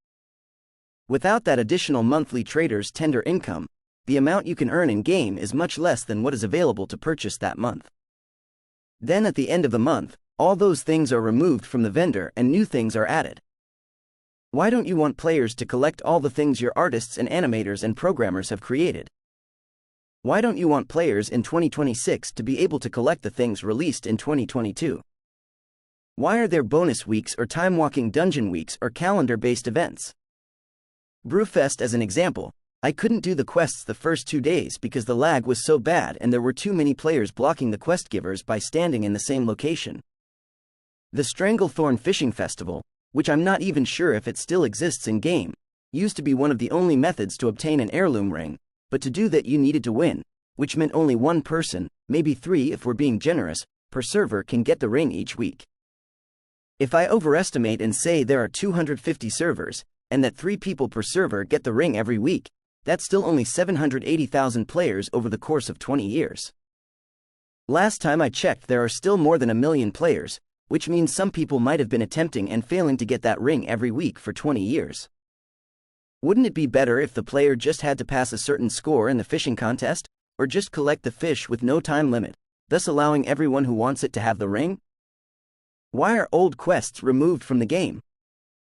Without that additional monthly Trader's Tender income, the amount you can earn in-game is much less than what is available to purchase that month. Then at the end of the month, all those things are removed from the vendor and new things are added. Why don't you want players to collect all the things your artists and animators and programmers have created? Why don't you want players in 2026 to be able to collect the things released in 2022? Why are there bonus weeks or time-walking dungeon weeks or calendar-based events? Brewfest as an example, I couldn't do the quests the first 2 days because the lag was so bad and there were too many players blocking the quest givers by standing in the same location. The Stranglethorn Fishing Festival, which I'm not even sure if it still exists in-game, used to be one of the only methods to obtain an heirloom ring, but to do that you needed to win, which meant only one person, maybe 3 if we're being generous, per server can get the ring each week. If I overestimate and say there are 250 servers, and that 3 people per server get the ring every week, that's still only 780,000 players over the course of 20 years. Last time I checked, there are still more than 1 million players, which means some people might have been attempting and failing to get that ring every week for 20 years. Wouldn't it be better if the player just had to pass a certain score in the fishing contest, or just collect the fish with no time limit, thus allowing everyone who wants it to have the ring? Why are old quests removed from the game?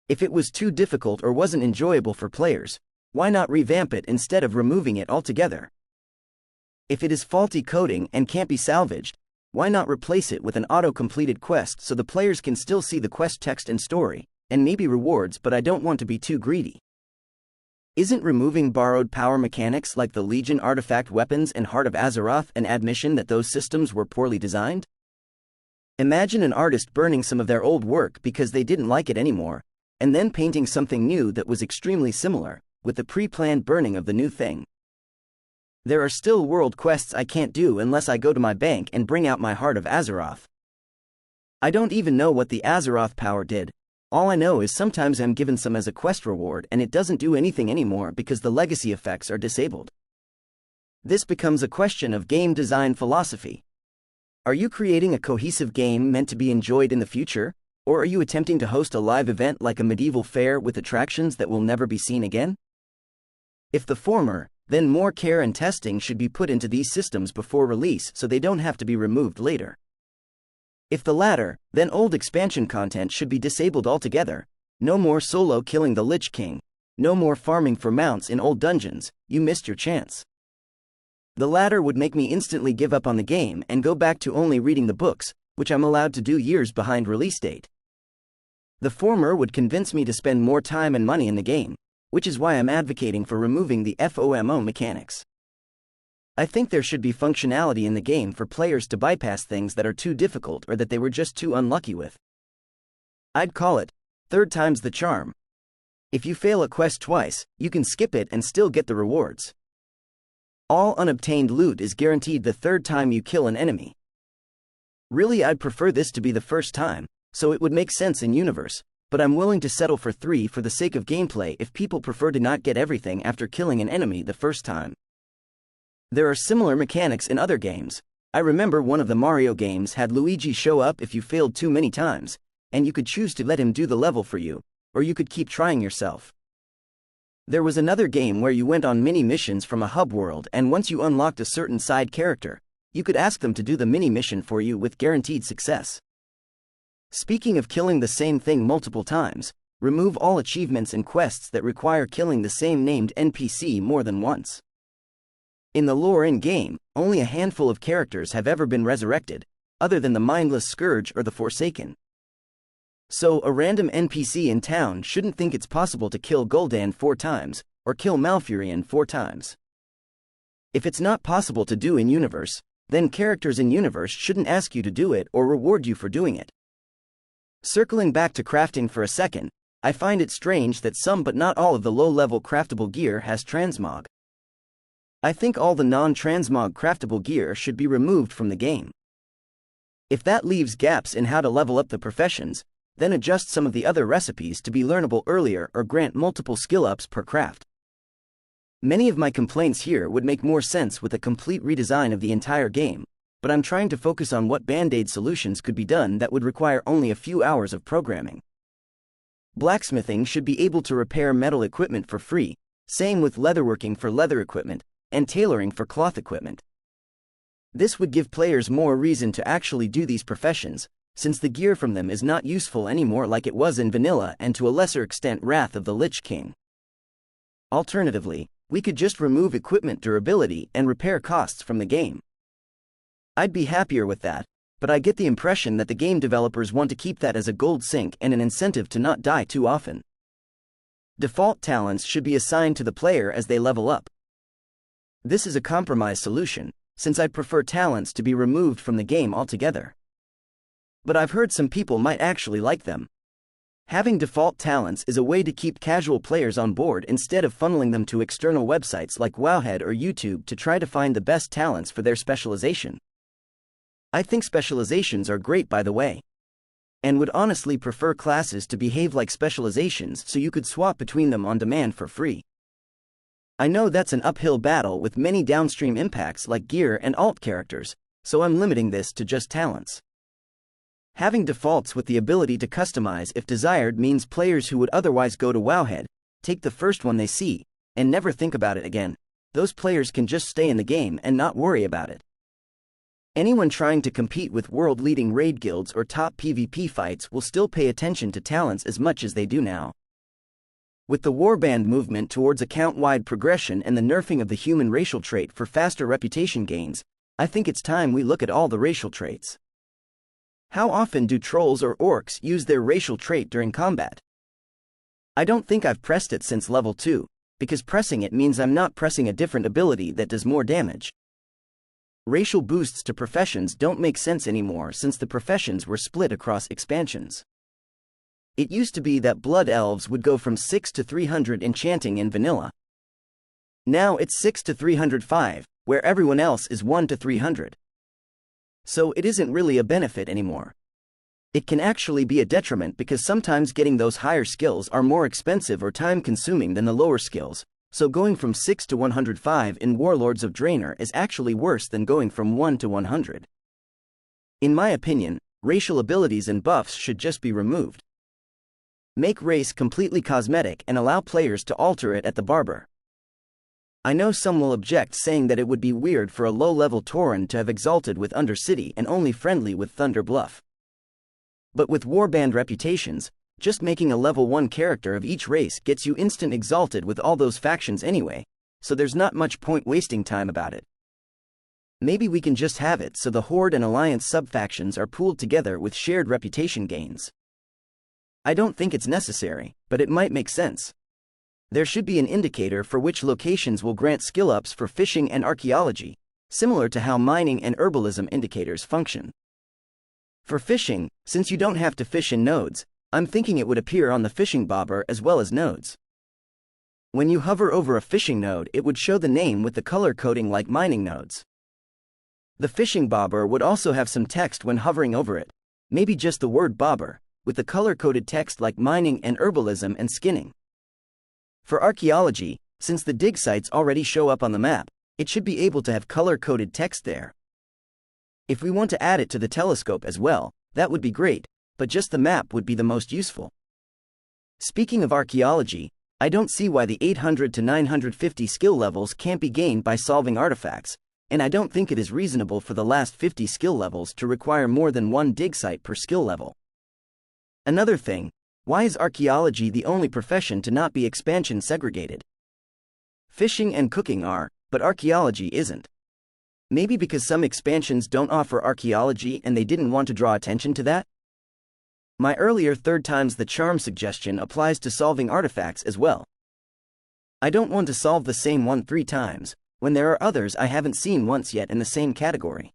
If it was too difficult or wasn't enjoyable for players, why not revamp it instead of removing it altogether? If it is faulty coding and can't be salvaged, why not replace it with an auto-completed quest so the players can still see the quest text and story, and maybe rewards, but I don't want to be too greedy. Isn't removing borrowed power mechanics like the Legion artifact weapons and Heart of Azeroth an admission that those systems were poorly designed? Imagine an artist burning some of their old work because they didn't like it anymore, and then painting something new that was extremely similar, with the pre-planned burning of the new thing. There are still world quests I can't do unless I go to my bank and bring out my Heart of Azeroth. I don't even know what the Azeroth power did. All I know is sometimes I'm given some as a quest reward and it doesn't do anything anymore because the legacy effects are disabled. This becomes a question of game design philosophy. Are you creating a cohesive game meant to be enjoyed in the future, or are you attempting to host a live event like a medieval fair with attractions that will never be seen again? If the former, then more care and testing should be put into these systems before release so they don't have to be removed later. If the latter, then old expansion content should be disabled altogether. No more solo killing the Lich King. No more farming for mounts in old dungeons. You missed your chance. The latter would make me instantly give up on the game and go back to only reading the books, which I'm allowed to do years behind release date. The former would convince me to spend more time and money in the game, which is why I'm advocating for removing the FOMO mechanics. I think there should be functionality in the game for players to bypass things that are too difficult or that they were just too unlucky with. I'd call it, third time's the charm. If you fail a quest twice, you can skip it and still get the rewards. All unobtained loot is guaranteed the third time you kill an enemy. Really, I'd prefer this to be the first time, so it would make sense in universe, but I'm willing to settle for 3 for the sake of gameplay if people prefer to not get everything after killing an enemy the first time. There are similar mechanics in other games. I remember one of the Mario games had Luigi show up if you failed too many times, and you could choose to let him do the level for you, or you could keep trying yourself. There was another game where you went on mini-missions from a hub world, and once you unlocked a certain side character, you could ask them to do the mini-mission for you with guaranteed success. Speaking of killing the same thing multiple times, remove all achievements and quests that require killing the same named NPC more than once. In the lore in-game, only a handful of characters have ever been resurrected, other than the mindless Scourge or the Forsaken. So a random NPC in town shouldn't think it's possible to kill Gul'dan 4 times, or kill Malfurion 4 times. If it's not possible to do in-universe, then characters in-universe shouldn't ask you to do it or reward you for doing it. Circling back to crafting for a second, I find it strange that some but not all of the low-level craftable gear has transmog. I think all the non-transmog craftable gear should be removed from the game. If that leaves gaps in how to level up the professions, then adjust some of the other recipes to be learnable earlier or grant multiple skill ups per craft. Many of my complaints here would make more sense with a complete redesign of the entire game, but I'm trying to focus on what band-aid solutions could be done that would require only a few hours of programming. Blacksmithing should be able to repair metal equipment for free, same with leatherworking for leather equipment, and tailoring for cloth equipment. This would give players more reason to actually do these professions, since the gear from them is not useful anymore like it was in vanilla and to a lesser extent Wrath of the Lich King. Alternatively, we could just remove equipment durability and repair costs from the game. I'd be happier with that, but I get the impression that the game developers want to keep that as a gold sink and an incentive to not die too often. Default talents should be assigned to the player as they level up. This is a compromise solution, since I'd prefer talents to be removed from the game altogether. But I've heard some people might actually like them. Having default talents is a way to keep casual players on board instead of funneling them to external websites like Wowhead or YouTube to try to find the best talents for their specialization. I think specializations are great, by the way, and would honestly prefer classes to behave like specializations so you could swap between them on demand for free. I know that's an uphill battle with many downstream impacts like gear and alt characters, so I'm limiting this to just talents. Having defaults with the ability to customize if desired means players who would otherwise go to Wowhead, take the first one they see, and never think about it again. Those players can just stay in the game and not worry about it. Anyone trying to compete with world-leading raid guilds or top PvP fights will still pay attention to talents as much as they do now. With the warband movement towards account-wide progression and the nerfing of the human racial trait for faster reputation gains, I think it's time we look at all the racial traits. How often do trolls or orcs use their racial trait during combat? I don't think I've pressed it since level 2, because pressing it means I'm not pressing a different ability that does more damage. Racial boosts to professions don't make sense anymore since the professions were split across expansions. It used to be that blood elves would go from 6 to 300 enchanting in vanilla. Now it's 6 to 305, where everyone else is 1 to 300. So it isn't really a benefit anymore. It can actually be a detriment because sometimes getting those higher skills are more expensive or time-consuming than the lower skills, so going from 6 to 105 in Warlords of Draenor is actually worse than going from 1 to 100. In my opinion, racial abilities and buffs should just be removed. Make race completely cosmetic and allow players to alter it at the barber. I know some will object, saying that it would be weird for a low-level Tauren to have exalted with Undercity and only friendly with Thunder Bluff. But with warband reputations, just making a level 1 character of each race gets you instant exalted with all those factions anyway, so there's not much point wasting time about it. Maybe we can just have it so the Horde and Alliance sub-factions are pooled together with shared reputation gains. I don't think it's necessary, but it might make sense. There should be an indicator for which locations will grant skill ups for fishing and archaeology, similar to how mining and herbalism indicators function. For fishing, since you don't have to fish in nodes, I'm thinking it would appear on the fishing bobber as well as nodes. When you hover over a fishing node, it would show the name with the color coding like mining nodes. The fishing bobber would also have some text when hovering over it, maybe just the word bobber, with the color-coded text like mining and herbalism and skinning. For archaeology, since the dig sites already show up on the map, It should be able to have color-coded text there. If we want to add it to the telescope as well, that would be great, but just the map would be the most useful. Speaking of archaeology, I don't see why the 800 to 950 skill levels can't be gained by solving artifacts, and I don't think it is reasonable for the last 50 skill levels to require more than one dig site per skill level. Another thing, why is archaeology the only profession to not be expansion segregated? Fishing and cooking are, but archaeology isn't. Maybe because some expansions don't offer archaeology and they didn't want to draw attention to that? My earlier third times the charm suggestion applies to solving artifacts as well. I don't want to solve the same one 3 times, when there are others I haven't seen once yet in the same category.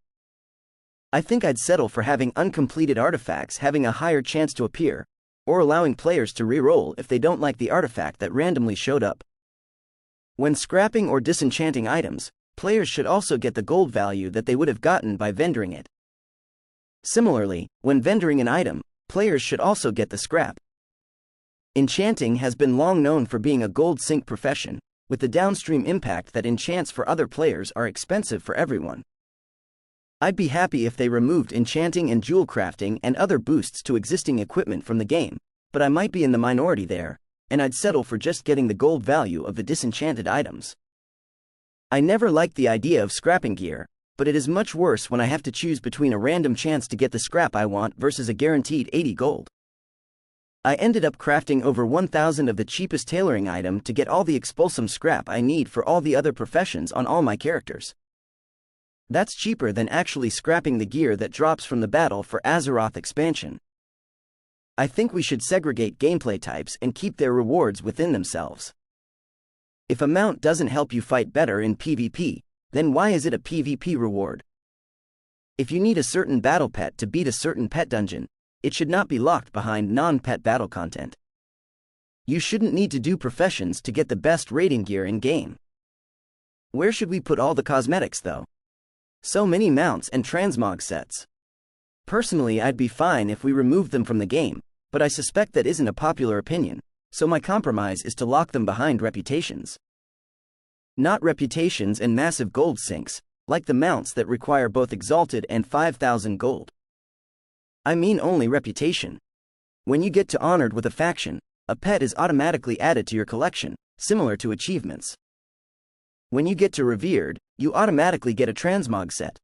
I think I'd settle for having uncompleted artifacts having a higher chance to appear, or allowing players to re-roll if they don't like the artifact that randomly showed up. When scrapping or disenchanting items, players should also get the gold value that they would have gotten by vendoring it. Similarly, when vendoring an item, players should also get the scrap. Enchanting has been long known for being a gold sink profession, with the downstream impact that enchants for other players are expensive for everyone. I'd be happy if they removed enchanting and jewel crafting and other boosts to existing equipment from the game, but I might be in the minority there, and I'd settle for just getting the gold value of the disenchanted items. I never liked the idea of scrapping gear, but it is much worse when I have to choose between a random chance to get the scrap I want versus a guaranteed 80 gold. I ended up crafting over 1,000 of the cheapest tailoring item to get all the expulsum scrap I need for all the other professions on all my characters. That's cheaper than actually scrapping the gear that drops from the battle for Azeroth expansion. I think we should segregate gameplay types and keep their rewards within themselves. If a mount doesn't help you fight better in PvP, then why is it a PvP reward? If you need a certain battle pet to beat a certain pet dungeon, it should not be locked behind non-pet battle content. You shouldn't need to do professions to get the best raiding gear in-game. Where should we put all the cosmetics though? So many mounts and transmog sets. Personally, I'd be fine if we removed them from the game, but I suspect that isn't a popular opinion, so my compromise is to lock them behind reputations. Not reputations and massive gold sinks, like the mounts that require both exalted and 5,000 gold. I mean only reputation. When you get to honored with a faction, a pet is automatically added to your collection, similar to achievements. When you get to revered, you automatically get a transmog set.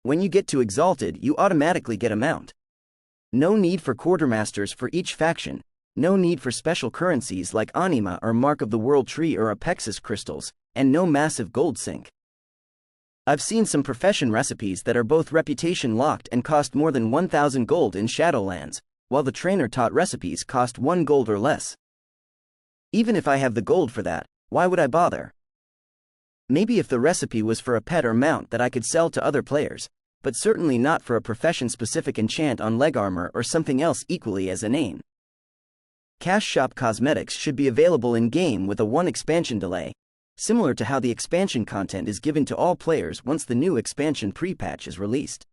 When you get to exalted, you automatically get a mount. No need for quartermasters for each faction, no need for special currencies like Anima or Mark of the World Tree or Apexis crystals, and no massive gold sink. I've seen some profession recipes that are both reputation locked and cost more than 1,000 gold in Shadowlands, while the trainer taught recipes cost 1 gold or less. Even if I have the gold for that, why would I bother? Maybe if the recipe was for a pet or mount that I could sell to other players, but certainly not for a profession-specific enchant on leg armor or something else equally as inane. Cash shop cosmetics should be available in-game with a 1 expansion delay, similar to how the expansion content is given to all players once the new expansion pre-patch is released.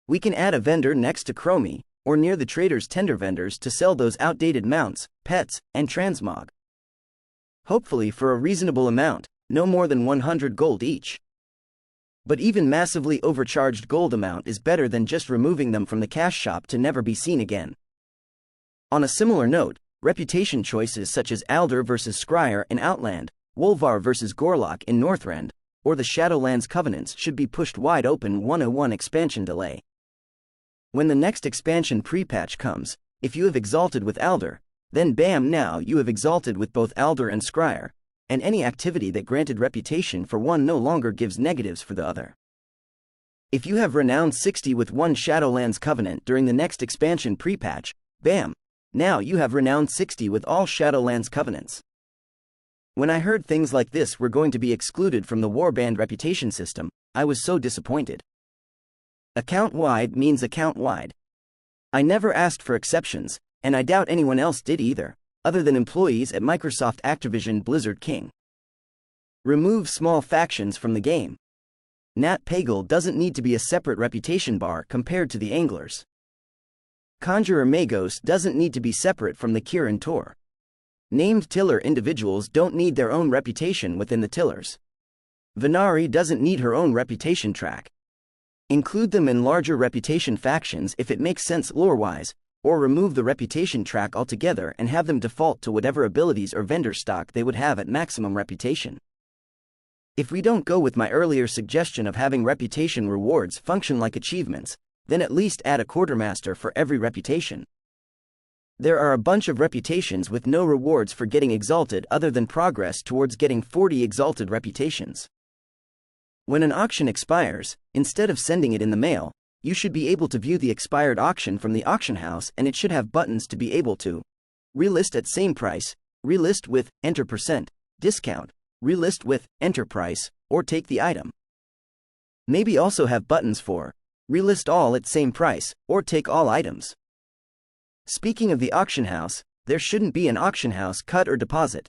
We can add a vendor next to Chromie, or near the trader's tender vendors to sell those outdated mounts, pets, and transmog. Hopefully for a reasonable amount, no more than 100 gold each. But even massively overcharged gold amount is better than just removing them from the cash shop to never be seen again. On a similar note, reputation choices such as Alder vs Scryer in Outland, Wolvar vs Gorlock in Northrend, or the Shadowlands Covenants should be pushed wide open 101 expansion delay. When the next expansion pre-patch comes, if you have exalted with Alder, then bam, now you have exalted with both Alder and Scryer, and any activity that granted reputation for one no longer gives negatives for the other. If you have renown 60 with one Shadowlands Covenant during the next expansion pre-patch, bam, now you have renown 60 with all Shadowlands Covenants. When I heard things like this were going to be excluded from the warband reputation system, I was so disappointed. Account-wide means account-wide. I never asked for exceptions, and I doubt anyone else did either, other than employees at Microsoft Activision Blizzard King. Remove small factions from the game. Nat Pagal doesn't need to be a separate reputation bar compared to the Anglers. Conjurer Magos doesn't need to be separate from the Kirin Tor. Named tiller individuals don't need their own reputation within the tillers. Venari doesn't need her own reputation track. Include them in larger reputation factions if it makes sense lore-wise, or remove the reputation track altogether and have them default to whatever abilities or vendor stock they would have at maximum reputation. If we don't go with my earlier suggestion of having reputation rewards function like achievements, then at least add a quartermaster for every reputation. There are a bunch of reputations with no rewards for getting exalted other than progress towards getting 40 exalted reputations. When an auction expires, instead of sending it in the mail, you should be able to view the expired auction from the auction house, and it should have buttons to be able to relist at same price, relist with enter percent discount, relist with enter price, or take the item. Maybe also have buttons for relist all at same price, or take all items. Speaking of the auction house, there shouldn't be an auction house cut or deposit.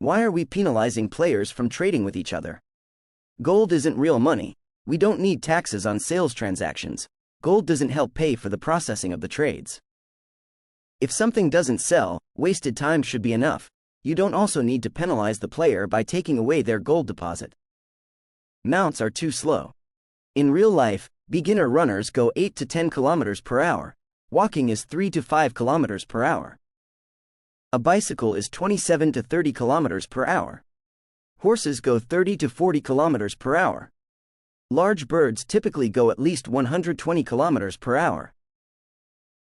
Why are we penalizing players from trading with each other? Gold isn't real money. We don't need taxes on sales transactions. Gold doesn't help pay for the processing of the trades. If something doesn't sell, wasted time should be enough. You don't also need to penalize the player by taking away their gold deposit. Mounts are too slow. In real life, beginner runners go 8 to 10 kilometers per hour. Walking is 3 to 5 kilometers per hour. A bicycle is 27 to 30 kilometers per hour. Horses go 30 to 40 kilometers per hour. Large birds typically go at least 120 kilometers per hour.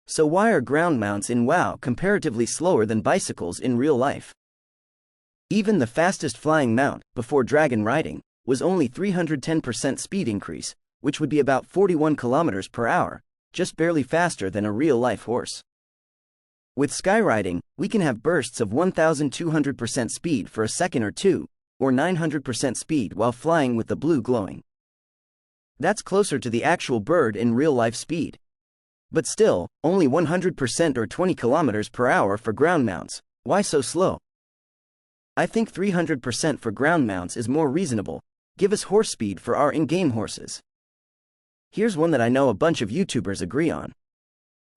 So why are ground mounts in WoW comparatively slower than bicycles in real life? Even the fastest flying mount, before dragon riding, was only 310% speed increase, which would be about 41 kilometers per hour, just barely faster than a real-life horse. With skyriding, we can have bursts of 1,200% speed for a second or two, or 900% speed while flying with the blue glowing. That's closer to the actual bird in real-life speed. But still, only 100% or 20 kilometers per hour for ground mounts. Why so slow? I think 300% for ground mounts is more reasonable. Give us horse speed for our in-game horses. Here's one that I know a bunch of YouTubers agree on.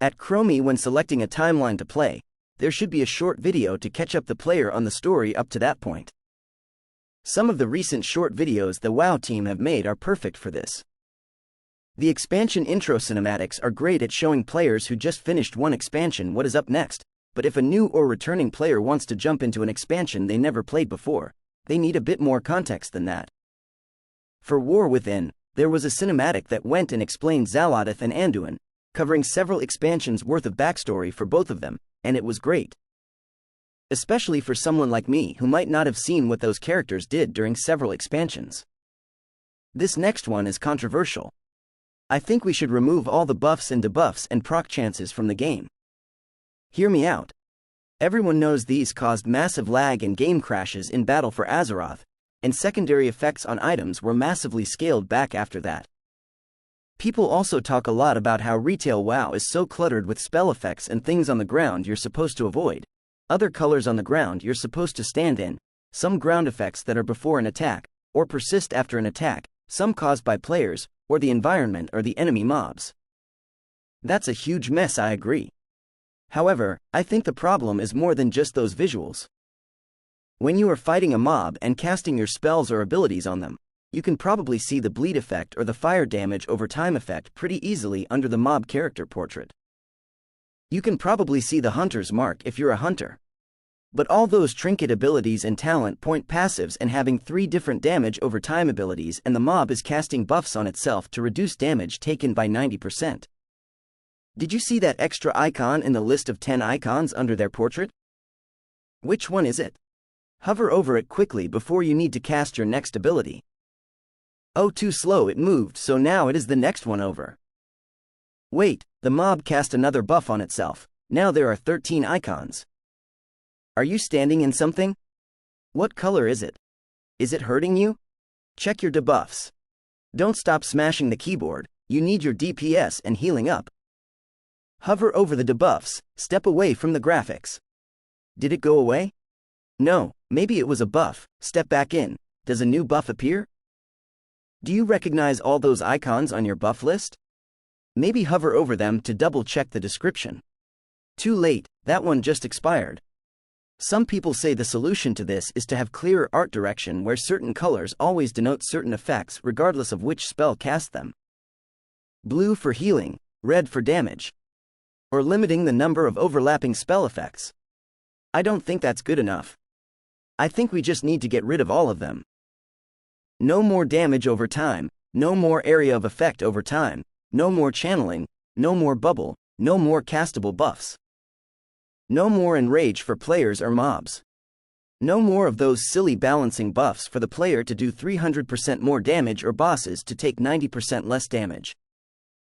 At Chromie, when selecting a timeline to play, there should be a short video to catch up the player on the story up to that point. Some of the recent short videos the WoW team have made are perfect for this. The expansion intro cinematics are great at showing players who just finished one expansion what is up next, but if a new or returning player wants to jump into an expansion they never played before, they need a bit more context than that. For War Within, there was a cinematic that went and explained Xal'atath and Anduin, covering several expansions worth of backstory for both of them, and it was great. Especially for someone like me who might not have seen what those characters did during several expansions. This next one is controversial. I think we should remove all the buffs and debuffs and proc chances from the game. Hear me out. Everyone knows these caused massive lag and game crashes in Battle for Azeroth, and secondary effects on items were massively scaled back after that. People also talk a lot about how retail WoW is so cluttered with spell effects and things on the ground you're supposed to avoid, other colors on the ground you're supposed to stand in, some ground effects that are before an attack, or persist after an attack, some caused by players, or the environment or the enemy mobs. That's a huge mess, I agree. However, I think the problem is more than just those visuals. When you are fighting a mob and casting your spells or abilities on them, you can probably see the bleed effect or the fire damage over time effect pretty easily under the mob character portrait. You can probably see the hunter's mark if you're a hunter. But all those trinket abilities and talent point passives and having 3 different damage over time abilities, and the mob is casting buffs on itself to reduce damage taken by 90%. Did you see that extra icon in the list of 10 icons under their portrait? Which one is it? Hover over it quickly before you need to cast your next ability. Oh, too slow, it moved, so now it is the next one over. Wait, the mob cast another buff on itself. Now there are 13 icons. Are you standing in something? What color is it? Is it hurting you? Check your debuffs. Don't stop smashing the keyboard, you need your DPS and healing up. Hover over the debuffs, step away from the graphics. Did it go away? No, maybe it was a buff, step back in. Does a new buff appear? Do you recognize all those icons on your buff list? Maybe hover over them to double check the description. Too late, that one just expired. Some people say the solution to this is to have clearer art direction where certain colors always denote certain effects regardless of which spell cast them. Blue for healing, red for damage. Or limiting the number of overlapping spell effects. I don't think that's good enough. I think we just need to get rid of all of them. No more damage over time, no more area of effect over time, no more channeling, no more bubble, no more castable buffs. No more enrage for players or mobs. No more of those silly balancing buffs for the player to do 300% more damage or bosses to take 90% less damage.